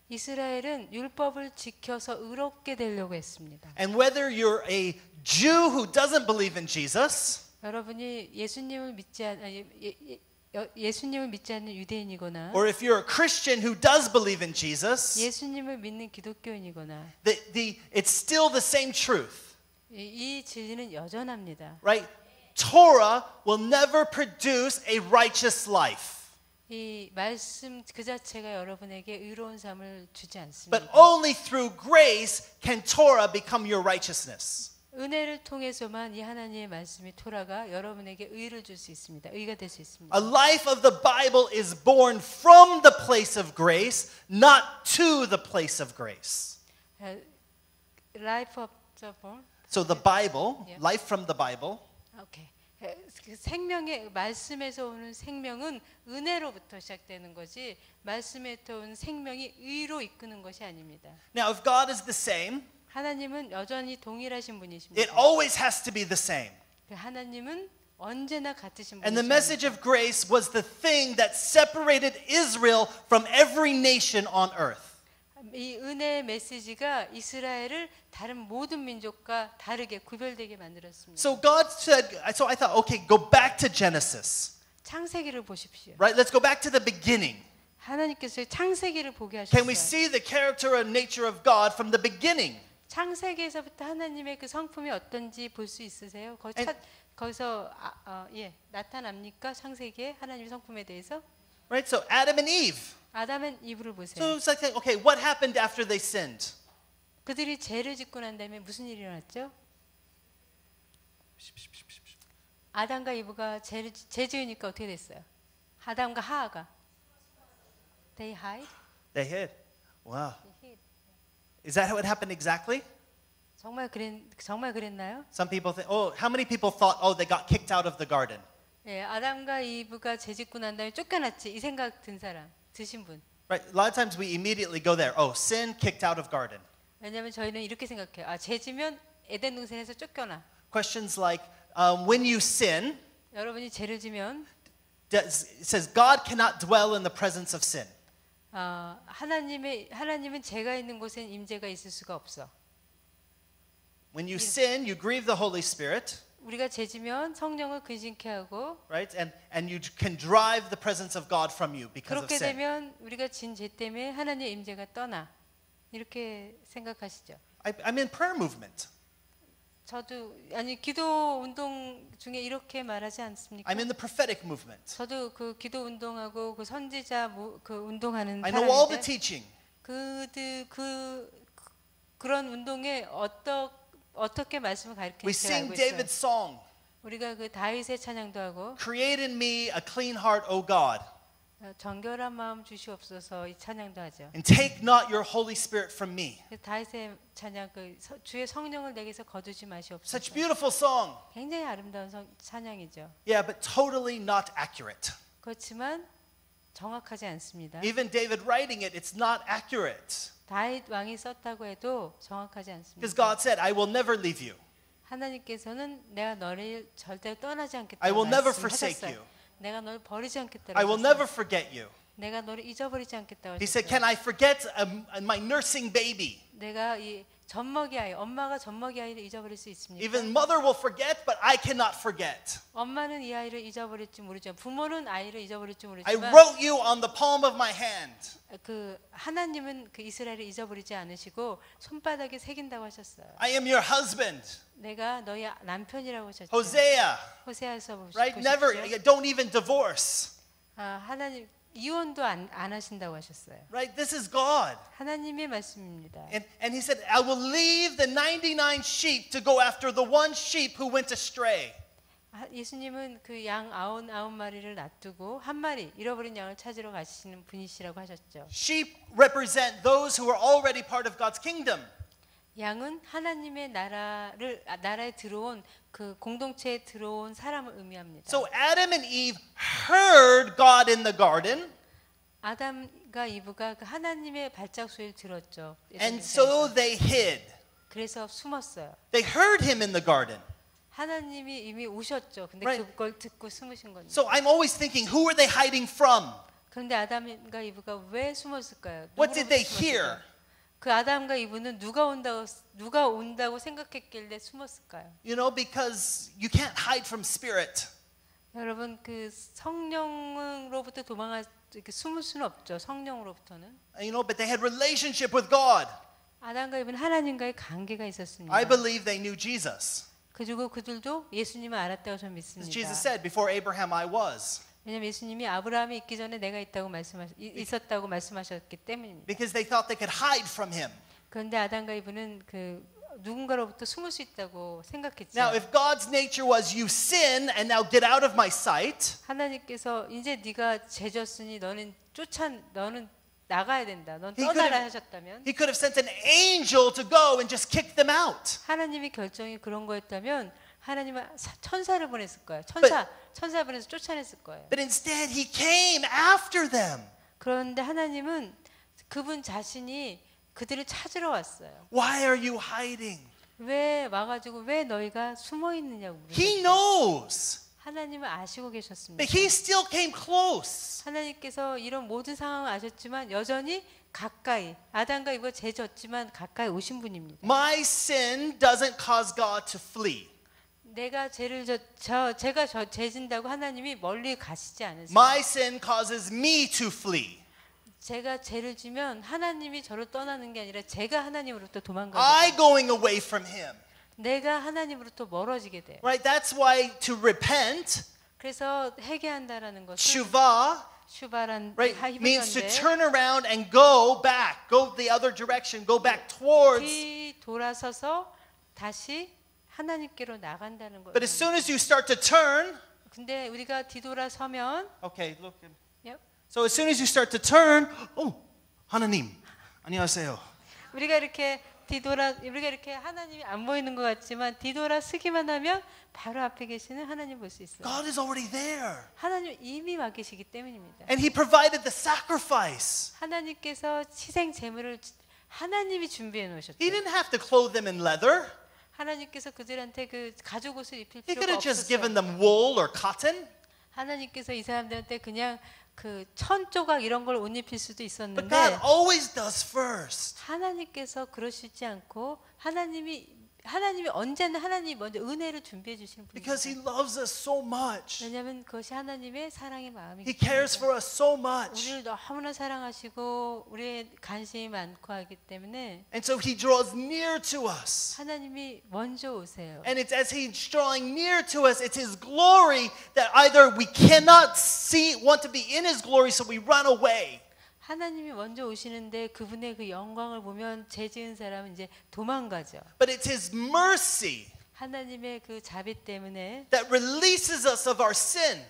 이스라엘은 율법을 지켜서 의롭게 되려고 했습니다. And whether you're a Jew who doesn't believe in Jesus, 여러분이 예수님을 믿지 않는 유대인이거나 or if you're a Christian who does believe in Jesus, 예수님을 믿는 기독교인이거나 it's still the same truth. 이 진리는 여전합니다. Right? Torah will never produce a righteous life. 이 말씀 그 자체가 여러분에게 의로운 삶을 주지 않습니다. But only through grace can Torah become your righteousness. 은혜를 통해서만 이 하나님의 말씀이 토라가 여러분에게 의를 줄 수 있습니다. 의가 될 수 있습니다. A life of the Bible is born from the place of grace, not to the place of grace. Life of the born. So the Bible, Yeah. life from the Bible, 오케이. 그 생명의 말씀에서 오는 생명은 은혜로부터 시작되는 거지 말씀에서 오는 생명이 의로 이끄는 것이 아닙니다. now if God is the same, 하나님은 여전히 동일하신 it 분이십니다. always has to be the same. 하나님은 언제나 같으신 And the 분이십니다. message of grace was the thing that separated Israel from every nation on earth. 이 은혜의 메시지가 이스라엘을 다른 모든 민족과 다르게 구별되게 만들었습니다. So God said, so I thought, okay, go back to Genesis. 창세기를 보십시오. Right? Let's go back to the beginning. 하나님께서 창세기를 보게 Can we 하셨어요. see the character and nature of God from the beginning? 창세기에서부터 하나님의 그 성품이 어떤지 볼 수 있으세요? 거기서 나타납니까? 창세기에 하나님의 성품에 대해서? Right? So Adam and Eve. 아담은 이브를 보세요. So it's like, okay, what happened after they sinned? 그들이 죄를 짓고 난 다음에 무슨 일이 일어났죠? 아담과 이브가 죄 지으니까 어떻게 됐어요? 아담과 하하가 They hide. They hid. Wow. Is that what happened exactly? 정말 그랬나요? Some people think, oh, how many people thought, oh, they got kicked out of the garden? 예, 아담과 이브가 죄 짓고 난 다음에 쫓겨났지. 이 생각 드신 분. Right? A lot of times we immediately go there. Oh, sin, kicked out of garden. 왜냐하면 저희는 이렇게 생각해요. 아, 죄 지면 에덴 동산에서 쫓겨나. Questions like, when you sin, 여러분이 죄를 지면 it says God cannot dwell in the presence of sin. 하나님은 죄가 있는 곳엔 임재가 있을 수가 없어. When you sin, you grieve the Holy Spirit, 우리가 죄 지면 성령을 근심케 하고 right? And you can drive the presence of God from you because of 그렇게 sin. 되면 우리가 진 죄 때문에 하나님의 임재가 떠나. 이렇게 생각하시죠. I'm in prayer movement. 저도 기도 운동 중에 이렇게 말하지 않습니까? I'm in the prophetic movement. 저도 그 기도 운동하고 그 선지자 그 운동하는 I know all 사람인데 the teaching. 그런 운동에 어떻게 말씀을 We 가르치는지 제가 sing 알고 있어요. David's song. 우리가 그 다윗의 찬양도 하고 Create in me a clean heart, O God, 정결한 마음 주시옵소서 이 찬양도 하죠. and take not your Holy Spirit from me. 그 다윗의 찬양 그 주의 성령을 내게서 거두지 마시옵소서. Such beautiful song. 굉장히 아름다운 찬양이죠. Yeah, but totally not accurate. 그렇지만 정확하지 않습니다. Even David writing it, it's not accurate. 다윗 왕이 썼다고 해도 정확하지 Because 않습니다. God said, I will never leave you. 하나님께서는 내가 너를 절대로 떠나지 I 않겠다고 will never forsake 말씀하셨어요. you. 내가 너를 버리지 않겠다고 I will never forget you. 내가 너를 잊어버리지 않겠다고 He said, 하셨어요. can I forget my nursing baby? 내가 이 젖먹이 아이, 엄마가 젖먹이 아이를 잊어버릴 수 있습니까? Even mother will forget, but I cannot forget. 엄마는 이 아이를 잊어버릴지 모르지만 부모는 아이를 잊어버릴지 I 모르지만 wrote you on the palm of my hand. 그 하나님은 그 이스라엘을 잊어버리지 않으시고 손바닥에 새긴다고 하셨어요. I am your husband. 내가 너의 남편이라고 하셨죠. Hosea, 호세아서 right? 보십시오. Never, don't even divorce. 하나님 이혼도 안 하신다고 하셨어요. Right? This is God. 하나님의 말씀입니다. And he said, I will leave the 99 sheep to go after the one sheep who went astray. 예수님은 그 양 99마리를 놔두고 한 마리 잃어버린 양을 찾으러 가시는 분이시라고 하셨죠. Sheep represent those who are already part of God's kingdom. 양은 하나님의 나라에 들어온 그 공동체에 들어온 사람을 의미합니다. So Adam and Eve heard God in the garden, 아담과 이브가 그 하나님의 발작 소리를 들었죠. and so they hid. 그래서 숨었어요. They heard him in the garden. 하나님이 이미 오셨죠. 근데 Right. 그걸 듣고 숨으신 겁니다. So I'm always thinking, who are they hiding from? 그런데 아담과 이브가 왜 숨었을까요? What did they 누구로부터 hear? 숨었을까요? 그 아담과 이브는 누가 온다고 생각했길래 숨었을까요? You know, because you can't hide from spirit. 여러분 그 성령으로부터 이렇게 숨을 수는 없죠. 성령으로부터는. You know, but they had relationship with God. 아담과 이브는 하나님과의 관계가 있었습니다. I believe they knew Jesus. 그리고 그들도 예수님을 알았다고 저는 As 믿습니다. Jesus said, before Abraham I was. 왜냐하면 예수님이 아브라함이 있기 전에 내가 있었다고 말씀하셨기 때문입니다. Because they thought they could hide from him. 그런데 아담과 이브는 그 누군가로부터 숨을 수 있다고 생각했죠. Now, if God's nature was you sin and now get out of my sight, 하나님께서 이제 네가 죄졌으니 너는 나가야 된다. 넌 He could 떠나라 have- 하셨다면 he could have sent an angel to go and just kick them out. 하나님의 결정이 그런 거였다면 하나님은 천사를 보냈을 거예요. 천사 보내서 쫓아냈을 거예요. But instead, he came after them. 그런데 하나님은 그분 자신이 그들을 찾으러 왔어요. Why are you hiding? 왜 와가지고 왜 너희가 숨어 있느냐고 He 물으셨어요. knows. 하나님은 아시고 계셨습니다. But he still came close. 하나님께서 이런 모든 상황을 아셨지만 여전히 가까이 아담과 이브가 죄졌지만 가까이 오신 분입니다. My sin doesn't cause God to flee. 내가 제가 죄진다고 하나님이 멀리 가시지 않으세요. My sin causes me to flee. 제가 죄를 지면 하나님이 저를 떠나는 게 아니라 제가 하나님으로부터 I 도망가요. going away from him. 내가 하나님으로부터 멀어지게 돼요. Right? That's why to repent, 그래서 회개한다라는 것은 shuvah, 슈바란 right, means to 히브리어인데 turn around and go back, go the other direction, go back towards. 뒤돌아서서 다시 하나님께로 나간다는 거예요. But as soon as you start to turn, 근데 우리가 뒤돌아서면 okay, look. Yep. So as soon as you start to turn, oh, 하나님, 안녕하세요. 우리가 이렇게 하나님이 안 보이는 것 같지만 뒤돌아서기만 하면 바로 앞에 계시는 하나님 볼 수 있어요. God is already there. 하나님 이미 와 계시기 때문입니다. And he provided the sacrifice. 하나님께서 희생 제물을 하나님이 준비해 놓으셨죠. He didn't have to clothe them in leather. 하나님께서 그들한테 그 가죽 옷을 입힐 He could 필요가 have just given 없었어요. them wool or cotton. 하나님께서 이 사람들한테 그냥 그 천 조각 이런 걸 옷 입힐 수도 But 있었는데 God always does first. 하나님께서 그러시지 않고 하나님이 언제나 하나님이 먼저 은혜를 준비해 주시는 Because he 분이에요. loves us so much. 왜냐하면 그것이 하나님의 사랑의 마음이기 He cares 때문에 for us so much. 우리를 너무나 사랑하시고 우리의 관심이 많고 하기 때문에 And so he draws near to us. 하나님이 먼저 오세요. And it's as he's drawing near to us, it's his glory that either we cannot see, want to be in his glory, so we run away. 하나님이 먼저 오시는데 그분의 그 영광을 보면 죄 지은 사람은 이제 도망가죠. But it's His mercy 하나님의 그 자비 때문에 that releases us of our sin.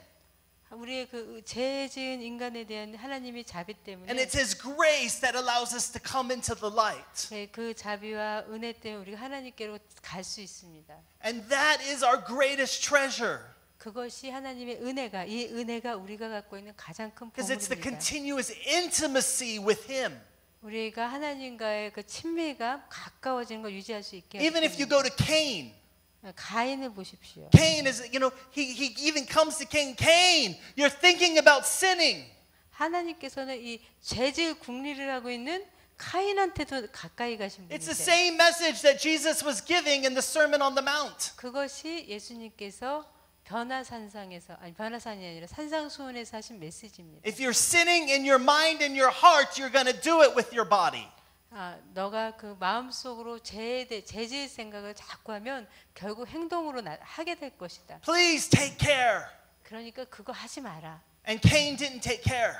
우리의 그 죄 지은 인간에 대한 하나님의 자비 때문에 And it's His grace that allows us to come into the light. 그 자비와 은혜 때문에 우리가 하나님께로 갈 수 있습니다. And that is our greatest treasure. 그것이 하나님의 은혜가 이 은혜가 우리가 갖고 있는 가장 큰 Because it's the 보물입니다. continuous intimacy with Him. 우리가 하나님과의 그 친밀감 가까워지는 걸 유지할 수 있게 Even if you go to Cain, 가인을 보십시오. Cain is, he even comes to Cain. Cain, you're thinking about sinning. 하나님께서는 이 죄질 국리를 하고 있는 카인한테도 가까이 가신 It's the 분이세요. same message that Jesus was giving in the Sermon on the Mount. 그것이 예수님께서 변화산상에서 아니 변화산이 아니라 산상수훈에서 하신 메시지입니다. If you're sinning in your mind and your heart, you're going to do it with your body. 너가 그 마음속으로 죄질 생각을 자꾸 하면 결국 행동으로 하게 될 것이다. Please take care. 그러니까 그거 하지 마라. And Cain didn't take care.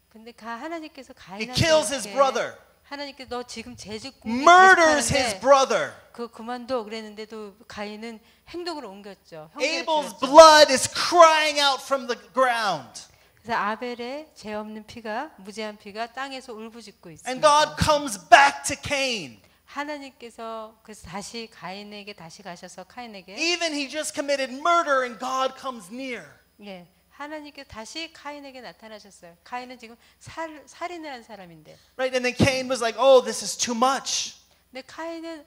근데 하나님께서 He kills his 가인한테 brother, 하나님께서 너 지금 죄질 murders his brother. 그만둬 그랬는데도 가인은 행동으로 옮겼죠. Abel's blood is crying out from the ground. 그래서 아벨의 죄 없는 피가 무죄한 피가 땅에서 울부짖고 있습니다. And God comes back to Cain. 하나님께서 그래서 다시 가인에게 다시 가셔서 카인에게 Even he just committed murder and God comes near. 예. 하나님께서 다시 카인에게 나타나셨어요. 카인은 지금 살인을 한 사람인데. Right? And then Cain was like, "Oh, this is too much." 근데 카인은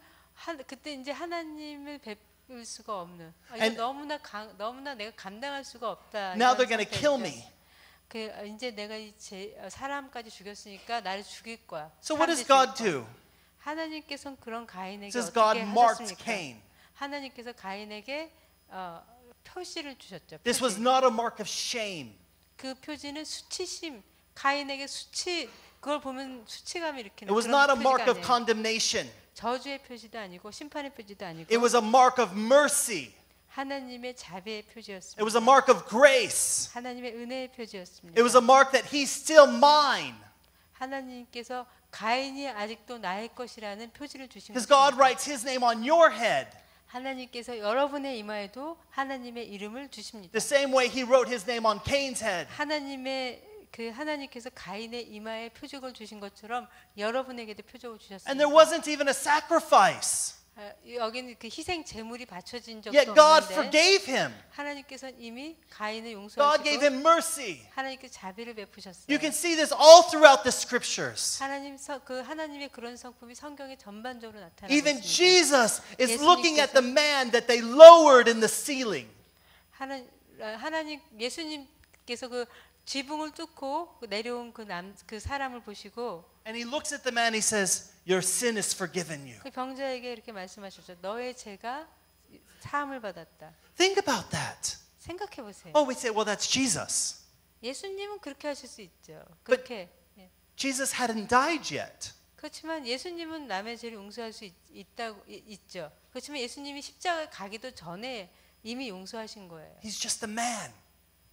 그때 이제 하나님을 베풀 수가 없는. And 너무나 내가 감당할 수가 없다. Now they're going to kill me. 이제 내가 사람까지 죽였으니까 나를 죽일 거야. So what does God do? 하나님께서는 그런 가인에게 It says 어떻게 God marked 하셨습니까? Cain. 하나님께서 가인에게 표시를 주셨죠. This was not a mark of shame. 그 표지는 수치심. 가인에게 그걸 보면 수치감이 일으키는 It was 그런 not a 표지가 mark of 아니에요. condemnation. 저주의 표지도 아니고 심판의 표지도 아니고 It was a mark of mercy. 하나님의 자비의 표지였습니다. It was a mark of grace. 하나님의 은혜의 표지였습니다. It was a mark that he's still mine. 하나님께서 가인이 아직도 나의 것이라는 표지를 주신 Because God 것입니다. writes his name on your head. 하나님께서 여러분의 이마에도 하나님의 이름을 주십니다. The same way he wrote his name on Cain's head. 하나님께서 가인의 이마에 표적을 주신 것처럼 여러분에게도 표적을 주셨습니다. And there wasn't even a sacrifice. 여기는 그 희생 제물이 바쳐진 적도 Yet God 없는데 forgave him. 하나님께서는 이미 가인을 God gave 용서하시고 him mercy. 하나님께서 자비를 베푸셨어요. You can see this all throughout the scriptures. 하나님의 그런 성품이 성경에 전반적으로 나타나고 Even 있습니다. Jesus is 예수님께서- looking at the man that they lowered in the ceiling. 예수님께서 그 지붕을 뚫고 내려온 그 사람을 보시고 And he looks at the man, he says, "Your sin is forgiven you." 그 병자에게 이렇게 말씀하셨죠. 너의 죄가 사함을 받았다. Think about that. 생각해 보세요. Oh, we say, well, that's Jesus. 예수님은 그렇게 하실 수 있죠. 그렇게. Jesus hadn't died yet. 그렇지만 예수님은 남의 죄를 용서할 수 있죠. 그렇지만 예수님이 십자가에 가기도 전에 이미 용서하신 거예요. He's just a man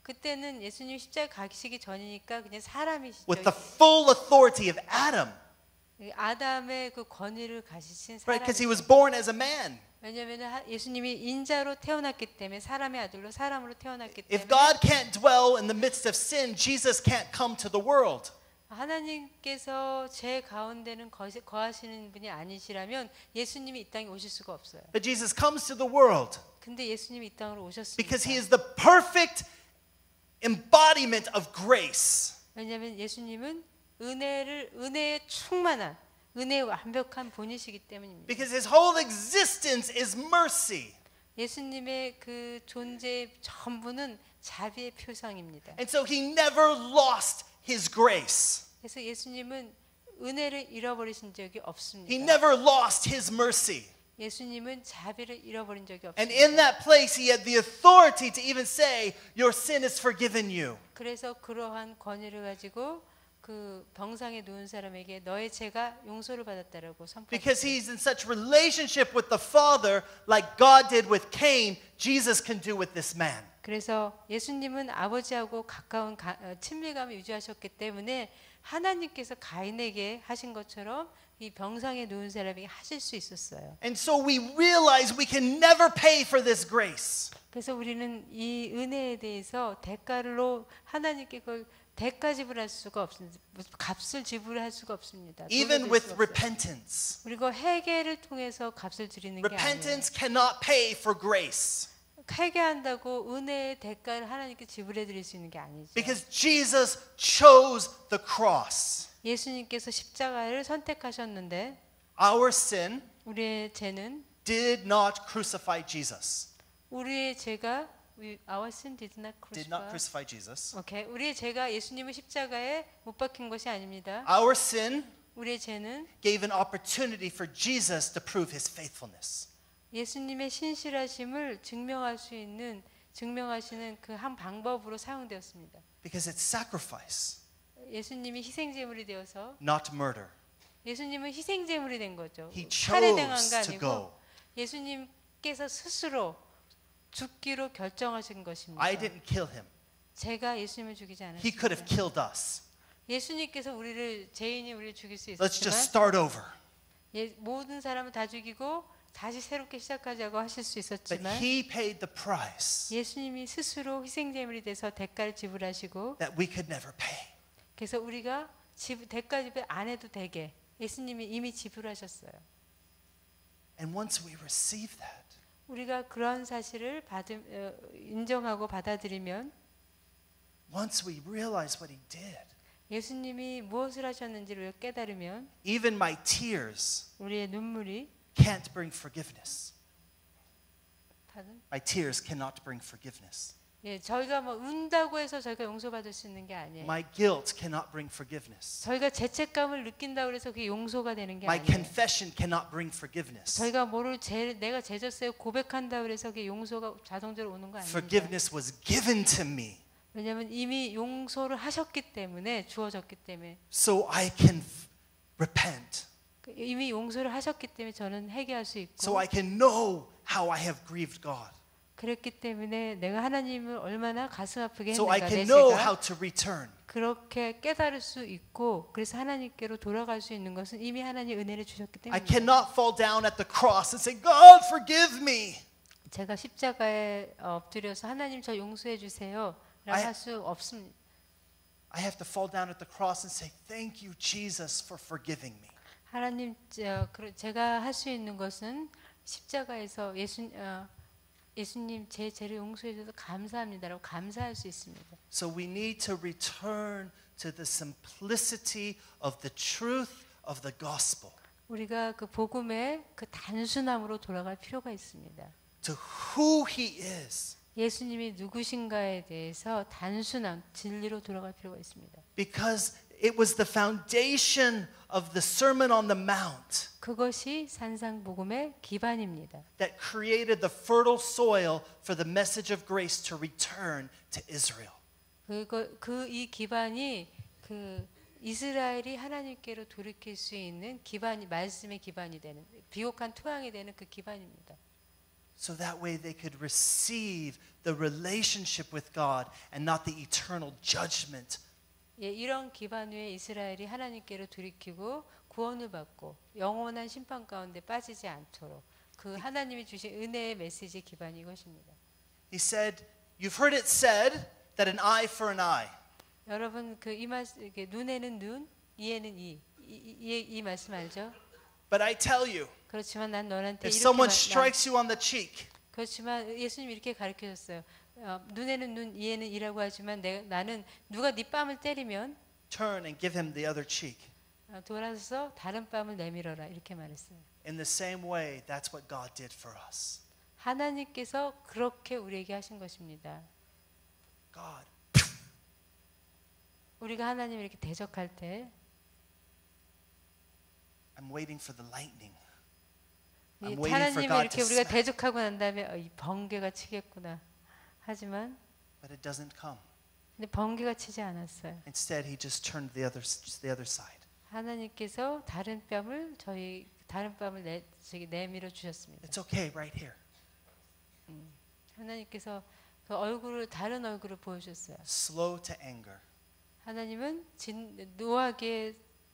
그때는 예수님 십자가에 가시기 전이니까 그냥 사람이시죠. with the full authority of Adam, 아담의 그 권위를 가지신 right? Because he 사람. was born as a man. 왜냐하면 예수님이 인자로 태어났기 때문에 사람의 아들로 사람으로 태어났기 If 때문에 God can't dwell in the midst of sin, Jesus can't come to the world. 하나님께서 죄 가운데는 거하시는 분이 아니시라면 예수님이 이 땅에 오실 수가 없어요. But Jesus comes to the world 근데 예수님이 이 땅으로 오셨습니다. because he is the perfect embodiment of grace. 왜냐하면 예수님은 은혜에 충만한 은혜의 완벽한 본이시기 때문입니다. Because his whole existence is mercy. 예수님의 그 존재의 전부는 자비의 표상입니다. And so he never lost his grace. 그래서 예수님은 은혜를 잃어버리신 적이 없습니다. He never lost his mercy. 예수님은 자비를 잃어버린 적이 And 없습니다. in that place, he had the authority to even say, "Your sin is forgiven you." 그래서 그러한 권위를 가지고 그 병상에 누운 사람에게 너의 죄가 용서를 받았다라고 Because 선포했어요. he's in such relationship with the Father, like God did with Cain, Jesus can do with this man. 그래서 예수님은 아버지하고 가까운 친밀감을 유지하셨기 때문에 하나님께서 가인에게 하신 것처럼 이 병상에 누운 사람에게 하실 수 있었어요. And so we realize we can never pay for this grace. 그래서 우리는 이 은혜에 대해서 대가로 하나님께 그걸 대가 지불할 수가 없습니다. 값을 지불할 수가 없습니다. Even with repentance. 그리고 회개를 통해서 값을 드리는 게 아니에요. Repentance cannot pay for grace. 회개한다고 은혜의 대가를 하나님께 지불해 드릴 수 있는 게 아니죠. Because Jesus chose the cross. 예수님께서 십자가를 선택하셨는데 Our sin 우리의 죄는 did not crucify Jesus. 우리의 죄가 our sin did not Did not crucify. crucify Jesus. 오케이. 우리의 죄가 예수님을 십자가에 못 박힌 것이 아닙니다. Our sin 우리의 죄는 gave an opportunity for Jesus to prove his faithfulness. 예수님의 신실하심을 증명하시는 그 한 방법으로 사용되었습니다. Because it's sacrifice, 예수님이 희생제물이 되어서 not murder. 예수님은 희생제물이 된 거죠. He 살해당한 거 chose to 아니고 go. 예수님께서 스스로 죽기로 결정하신 것입니다. I didn't kill him. 제가 예수님을 죽이지 He could have 않았습니다. killed us. 예수님께서 죄인이 우리를 죽일 수 Let's just 있었지만 start over. 모든 사람을 다 죽이고 다시 새롭게 시작하자고 하실 수 But 있었지만 he paid the price 예수님이 스스로 희생제물이 돼서 대가를 지불하시고 that we could never pay. 그래서 우리가 대가 지불 안 해도 되게 예수님이 이미 지불하셨어요. And once we receive that, 우리가 그런 사실을 인정하고 받아들이면 once we realize what he did, 예수님이 무엇을 하셨는지를 깨달으면 even my tears 우리의 눈물이 can't bring forgiveness. pardon? My tears cannot bring forgiveness. 저희가 뭐 운다고 해서 저희가 용서받을 수 있는 게 아니에요. My guilt cannot bring forgiveness. 저희가 죄책감을 느낀다고 해서 그게 용서가 되는 게 My 아니에요. confession cannot bring forgiveness. 저희가 내가 죄졌어요 고백한다고 해서 그게 용서가 자동적으로 오는 거 아닙니다. Forgiveness was given to me, 왜냐하면 이미 용서를 하셨기 때문에 주어졌기 때문에 so I can repent, 이미 용서를 하셨기 때문에 저는 회개할 수 있고 so I can know how I have grieved God, 그랬기 때문에 내가 하나님을 얼마나 가슴 아프게 so I 했는가 내 can know 죄가 how to return. 그렇게 깨달을 수 있고 그래서 하나님께로 돌아갈 수 있는 것은 이미 하나님 은혜를 주셨기 I 때문입니다. cannot fall down at the cross and say, God, forgive me. 제가 십자가에 엎드려서 하나님 저 용서해 주세요 라고 할 수 없습니다. I have to fall down at the cross and say, thank you, Jesus, for forgiving me. 하나님 제가 할 수 있는 것은 십자가에서 예수님 제 죄를 용서해 주셔서 감사합니다라고 감사할 수 있습니다. So we need to return to the simplicity of the truth of the gospel, 우리가 그 복음의 그 단순함으로 돌아갈 필요가 있습니다. to who he is. 예수님이 누구신가에 대해서 단순한 진리로 돌아갈 필요가 있습니다. Because it was the foundation of the Sermon on the Mount 그것이 산상복음의 기반입니다. that created the fertile soil for the message of grace to return to Israel. 이 기반이 그 이스라엘이 하나님께로 돌이킬 수 있는 말씀의 기반이 되는 비옥한 토양이 되는 그 기반입니다. So that way they could receive the relationship with God and not the eternal judgment. 이런 기반 위에 이스라엘이 하나님께로 돌이키고 구원을 받고 영원한 심판 가운데 빠지지 않도록 그 하나님이 주신 은혜의 메시지 기반이 이것입니다. He said, you've heard it said that an eye for an eye. 여러분 눈에는 눈, 이에는 이 말씀 알죠? But I tell you, 그렇지만 난 너한테 if 이렇게 someone strikes you on the cheek, 그렇지만 예수님 이렇게 가르쳐줬어요. 눈에는 눈, 이에는 이라고 하지만 나는 누가 네 뺨을 때리면 turn and give him the other cheek. 돌아서서 다른 뺨을 내밀어라 이렇게 말했어요. In the same way, that's what God did for us. 하나님께서 그렇게 우리에게 하신 것입니다. God, 우리가 하나님을 이렇게 대적할 때 I'm waiting for the lightning. 이 I'm waiting for 하나님을 God 이렇게 to 우리가 smack. 대적하고 난 다음에 이 번개가 치겠구나 하지만 But it doesn't come. 근데 번개가 치지 않았어요. Instead, he just turned the other side. 하나님께서 다른 뺨을 내밀어 주셨습니다. It's okay right here. 하나님께서 그 다른 얼굴을 보여주셨어요. Slow to anger. 하나님은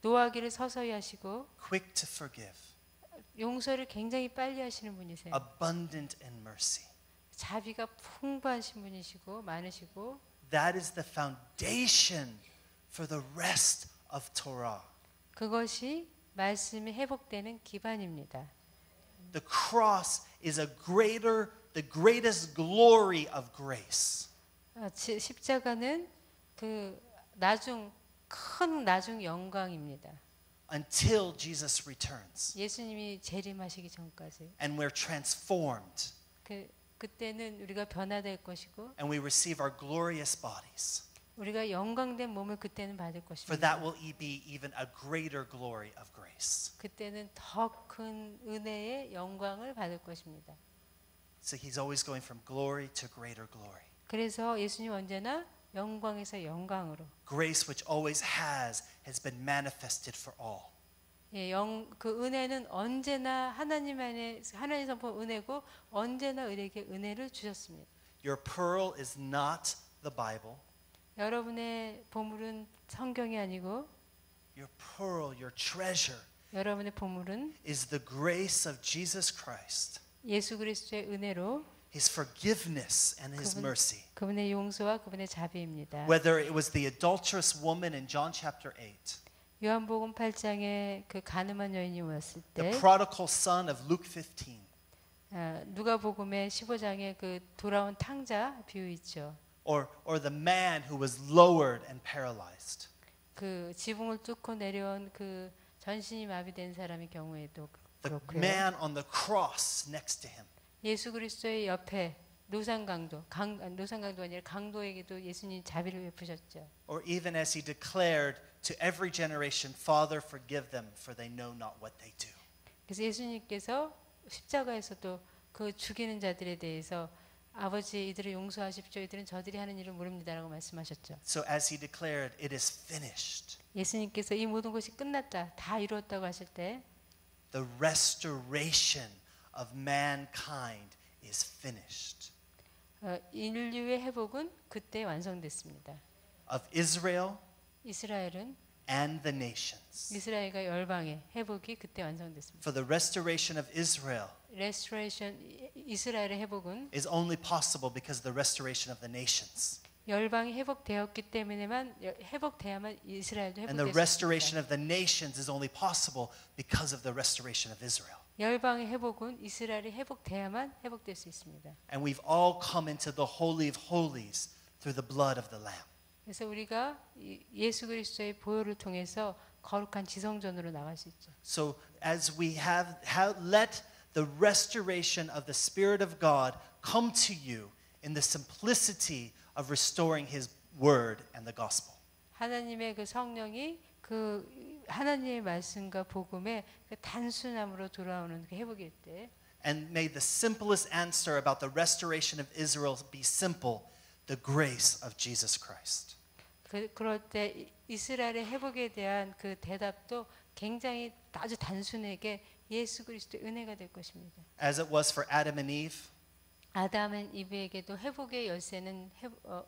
노하기를 서서히 하시고 quick to forgive, 용서를 굉장히 빨리 하시는 분이세요. abundant in mercy. 자비가 풍부하신 분이시고 많으시고 That is the foundation for the rest of Torah. 그것이 말씀이 회복되는 기반입니다. The cross is the greatest glory of grace. 십자가는 그 큰 나중 영광입니다. Until Jesus returns 예수님이 재림하시기 전까지. and we're transformed 그때는 우리가 변화될 것이고 and we receive our glorious bodies. 우리가 영광된 몸을 그때는 받을 For 것입니다. that will be even a greater glory of grace. 그때는 더 큰 은혜의 영광을 받을 것입니다. So he's always going from glory to greater glory. 그래서 예수님 언제나 영광에서 영광으로. Grace which always has been manifested for all. 그 은혜는 언제나 하나님 선포 은혜고 언제나 우리에게 은혜를 주셨습니다. Your pearl is not the Bible. 여러분의 보물은 성경이 아니고 Your pearl, your treasure 여러분의 보물은 is the grace of Jesus Christ. 예수 그리스도의 은혜로 His forgiveness and His mercy. 그분의 용서와 그분의 자비입니다. Whether it was the adulterous woman in John chapter 8, 요한복음 8장에 그 가늠한 여인이 왔을 때 the prodigal son of Luke 15, 누가복음의 15장에 그 돌아온 탕자 비유 있죠. or the man who was lowered and paralyzed. 그 지붕을 뚫고 내려온 그 전신이 마비된 사람의 경우에도 The 그렇고요. man on the cross next to him. 예수 그리스도의 옆에 노상강도가 아니라 강도에게도 예수님 자비를 베푸셨죠. Or even as he declared to every generation, Father, forgive them, for they know not what they do. 그래서 예수님께서 십자가에서도 그 죽이는 자들에 대해서 아버지 이들을 용서하십시오. 이들은 저들이 하는 일을 모릅니다라고 말씀하셨죠. So as he declared, it is finished. 예수님께서 이 모든 것이 끝났다, 다 이루었다고 하실 때 The restoration of mankind is finished. 인류의 회복은 그때 완성됐습니다. Of Israel 이스라엘은 and the nations. 이스라엘과 열방의 회복이 그때 완성됐습니다. For the restoration of Israel 이스라엘의 회복은 is only possible because of the restoration of the nations. 열방이 회복되었기 때문에만 회복돼야만 이스라엘도 And the 회복될 수 restoration 있습니다. of the nations is only possible because of the restoration of Israel. 열방의 회복은 이스라엘이 회복돼야만 회복될 수 있습니다. And we've all come into the Holy of Holies through the blood of the Lamb. 그래서 우리가 예수 그리스도의 보혈을 통해서 거룩한 지성전으로 나갈 수 있죠. So as we have let the restoration of the Spirit of God come to you in the simplicity of restoring His Word and the Gospel. 하나님의 그 성령이 그 하나님의 말씀과 복음의 그 단순함으로 돌아오는 그 회복일 때 And may the simplest answer about the restoration of Israel be simple, the grace of Jesus Christ. 그럴 때 이스라엘의 회복에 대한 그 대답도 굉장히 아주 단순하게 예수 그리스도의 은혜가 될 것입니다. As it was for Adam and Eve, 아담 이브에게도 회복의 열쇠는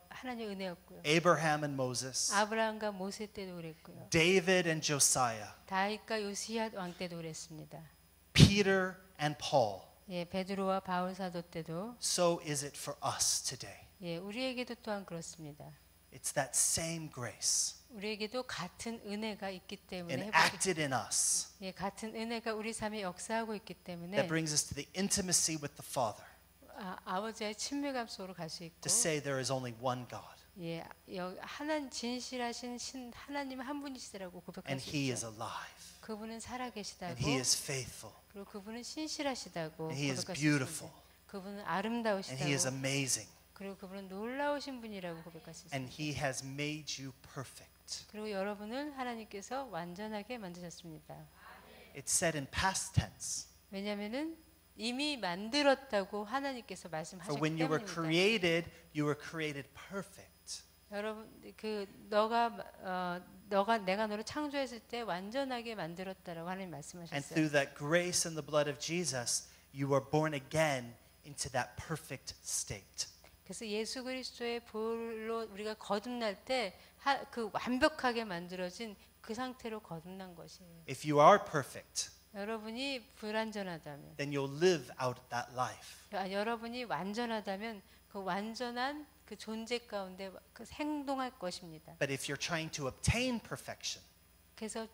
하나님의 은혜였고요. Abraham and Moses, 아브라함과 모세 때도 그랬고요. David and Josiah, 다윗과 요시야 왕 때도 그랬습니다. Peter and Paul. 예, 베드로와 바울 사도 때도 So is it for us today. 예, 우리에게도 또한 그렇습니다. It's that same grace 우리에게도 같은 은혜가 있기 때문에 enacted in us 예, 같은 은혜가 우리 삶에 역사하고 있기 때문에 that brings us to the intimacy with the Father 아버지의 친밀감 속으로 갈 수 있고 to say there is only one God 예, 진실하신 하나님 한 분이시라고 고백할 and 수 He is 있죠. alive 그분은 살아계시다고 and He is faithful 그리고 그분은 신실하시다고 and He is 고백할 수 beautiful 있습니다. 그분은 and He is 아름다우시다고 amazing 그리고 그분은 놀라우신 분이라고 고백할 수 and 있습니다. He has made you perfect. 그리고 여러분을 하나님께서 완전하게 만드셨습니다. It's said in past tense. 왜냐하면은 이미 만들었다고 하나님께서 For 말씀하셨기 when you were 때문입니다. created, you were created perfect. 여러분 내가 너를 창조했을 때 완전하게 만들었다라고 하나님 And 말씀하셨어요. through that grace and the blood of Jesus, you were born again into that perfect state. 그래서 예수 그리스도의 보혈로 우리가 거듭날 때 그 완벽하게 만들어진 그 상태로 거듭난 것이에요. If you are perfect, 여러분이 불완전하다면, then you'll live out that life. 여러분이 완전하다면 그 완전한 그 존재 가운데 그 행동할 것입니다. But if you're trying to obtain perfection, 그래서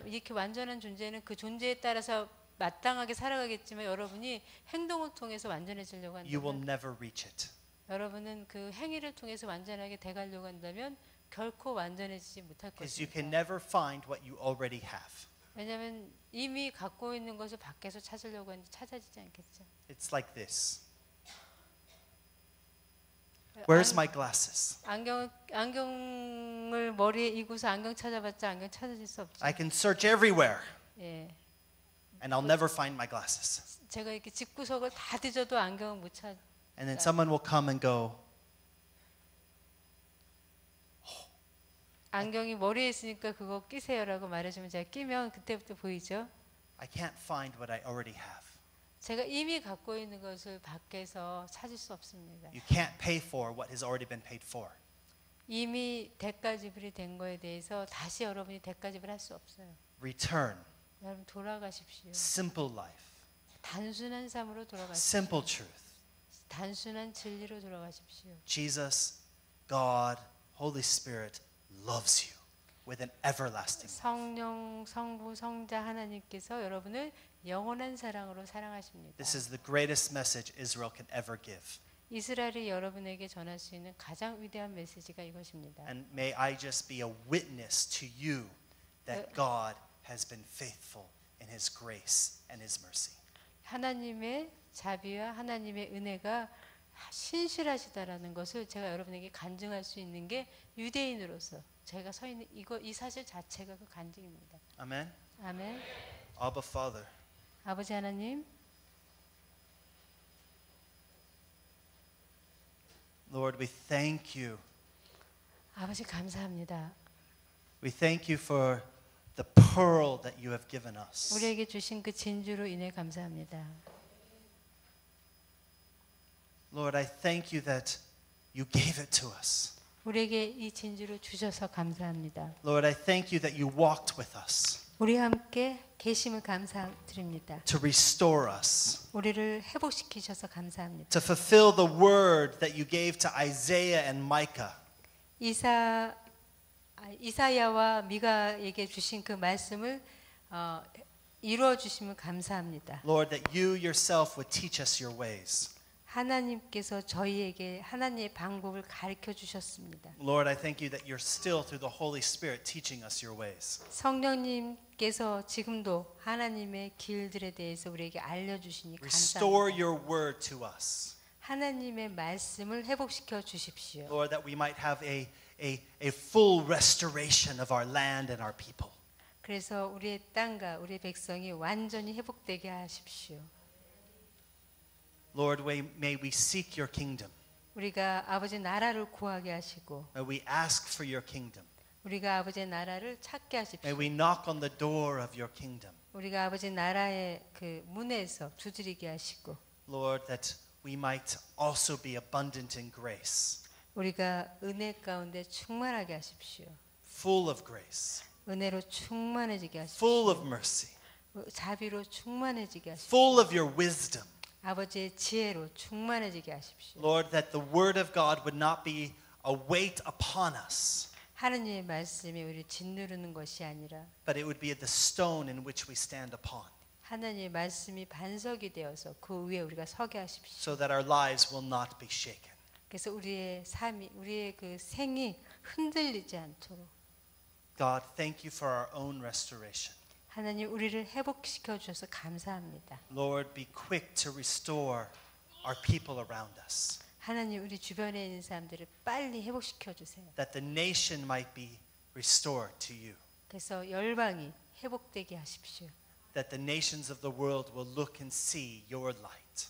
이렇게 완전한 존재는 그 존재에 따라서 마땅하게 살아가겠지만 여러분이 행동을 통해서 완전해지려고 you will 한다면 never reach it. 여러분은 그 행위를 통해서 완전하게 돼가려고 한다면 결코 완전해지지 못할 Because you 것입니다. can never find what you already have. 왜냐하면 이미 갖고 있는 것을 밖에서 찾으려고 하는데 찾아지지 않겠죠. It's like this. Where's my glasses? 안경을 머리에 이고서 안경 찾아봤자 안경 찾아질 수 없죠. I can search everywhere 예, and I'll never find my glasses. 제가 이렇게 집구석을 다 뒤져도 안경을 못 찾. And then someone will come and go, 안경이 머리에 있으니까 그거 끼세요라고 말해주면 제가 끼면 그때부터 보이죠. I can't find what I already have. 제가 이미 갖고 있는 것을 밖에서 찾을 수 없습니다. You can't pay for what has already been paid for. 이미 대가 지불이 된 거에 대해서 다시 여러분이 대가 지불할 수 없어요. Return. 여러분 돌아가십시오. Simple life. 단순한 삶으로 돌아가십시오. Simple truth. 단순한 진리로 돌아가십시오. Jesus, God, Holy Spirit loves you with an everlasting love. 성령, 성부, 성자 하나님께서 여러분을 영원한 사랑으로 사랑하십니다. This is the greatest message Israel can ever give. 이스라엘이 여러분에게 전할 수 있는 가장 위대한 메시지가 이것입니다. And may I just be a witness to you that God has been faithful in His grace and His mercy. 하나님의 자비와 하나님의 은혜가 신실하시다라는 것을 제가 여러분에게 간증할 수 있는 게 유대인으로서 제가 서 있는 이 사실 자체가 그 간증입니다. Amen. 아멘. Abba Father, 아버지 하나님, Lord, we thank you. 아버지 감사합니다. We thank you for the pearl that you have given us. 우리에게 주신 그 진주로 인해 감사합니다. Lord, I thank you that you gave it to us. 우리에게 이 진주를 주셔서 감사합니다. Lord, I thank you that you walked with us 우리와 함께 계심을 감사드립니다. to restore us, 우리를 회복시키셔서 감사합니다. to fulfill the word that you gave to Isaiah and Micah. 이사야와 미가에게 주신 그 말씀을 이루어 주심을 감사합니다. Lord, that you yourself would teach us your ways. 하나님께서 저희에게 하나님의 방법을 가르쳐 주셨습니다. Lord, I thank you that you're still through the Holy Spirit teaching us your ways. 성령님께서 지금도 하나님의 길들에 대해서 우리에게 알려주시니 Restore 감사합니다. your word to us. 하나님의 말씀을 회복시켜 주십시오. Lord, that we might have a full restoration of our land and our people. 그래서 우리의 땅과 우리의 백성이 완전히 회복되게 하십시오. Lord, may we seek your kingdom. 우리가 아버지 나라를 구하게 하시고 May we ask for your kingdom. 우리가 아버지 나라를 찾게 May 하십시오. we knock on the door of your kingdom. 우리가 아버지 나라의 그 문에서 두드리게 하시고 Lord, that we might also be abundant in grace, 우리가 은혜 가운데 충만하게 하십시오. full of grace, 은혜로 충만해지게 full 하십시오. of mercy, 자비로 충만해지게 하십시오. full of your wisdom. 아버지의 지혜로 충만해지게 하십시오. Lord, that the word of God would not be a weight upon us, 하느님의 말씀이 우리를 짓누르는 것이 아니라 but it would be the stone in which we stand upon, 하나님의 말씀이 반석이 되어서 그 위에 우리가 서게 하십시오. so that our lives will not be shaken. 그래서 우리의 삶이 우리의 그 생이 흔들리지 않도록 God, thank you for our own restoration. 하나님 우리를 회복시켜 주셔서 감사합니다. Lord, be quick to restore our people around us, 하나님 우리 주변에 있는 사람들을 빨리 회복시켜 주세요. that the nation might be restored to you, 그래서 열방이 회복되게 하십시오. that the nations of the world will look and see your light,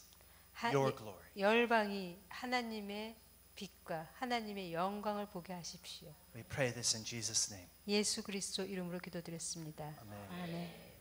your glory. 열방이 하나님의 빛과 하나님의 영광을 보게 하십시오. We pray this in Jesus' name. 예수 그리스도 이름으로 기도드렸습니다. 아멘. 아멘.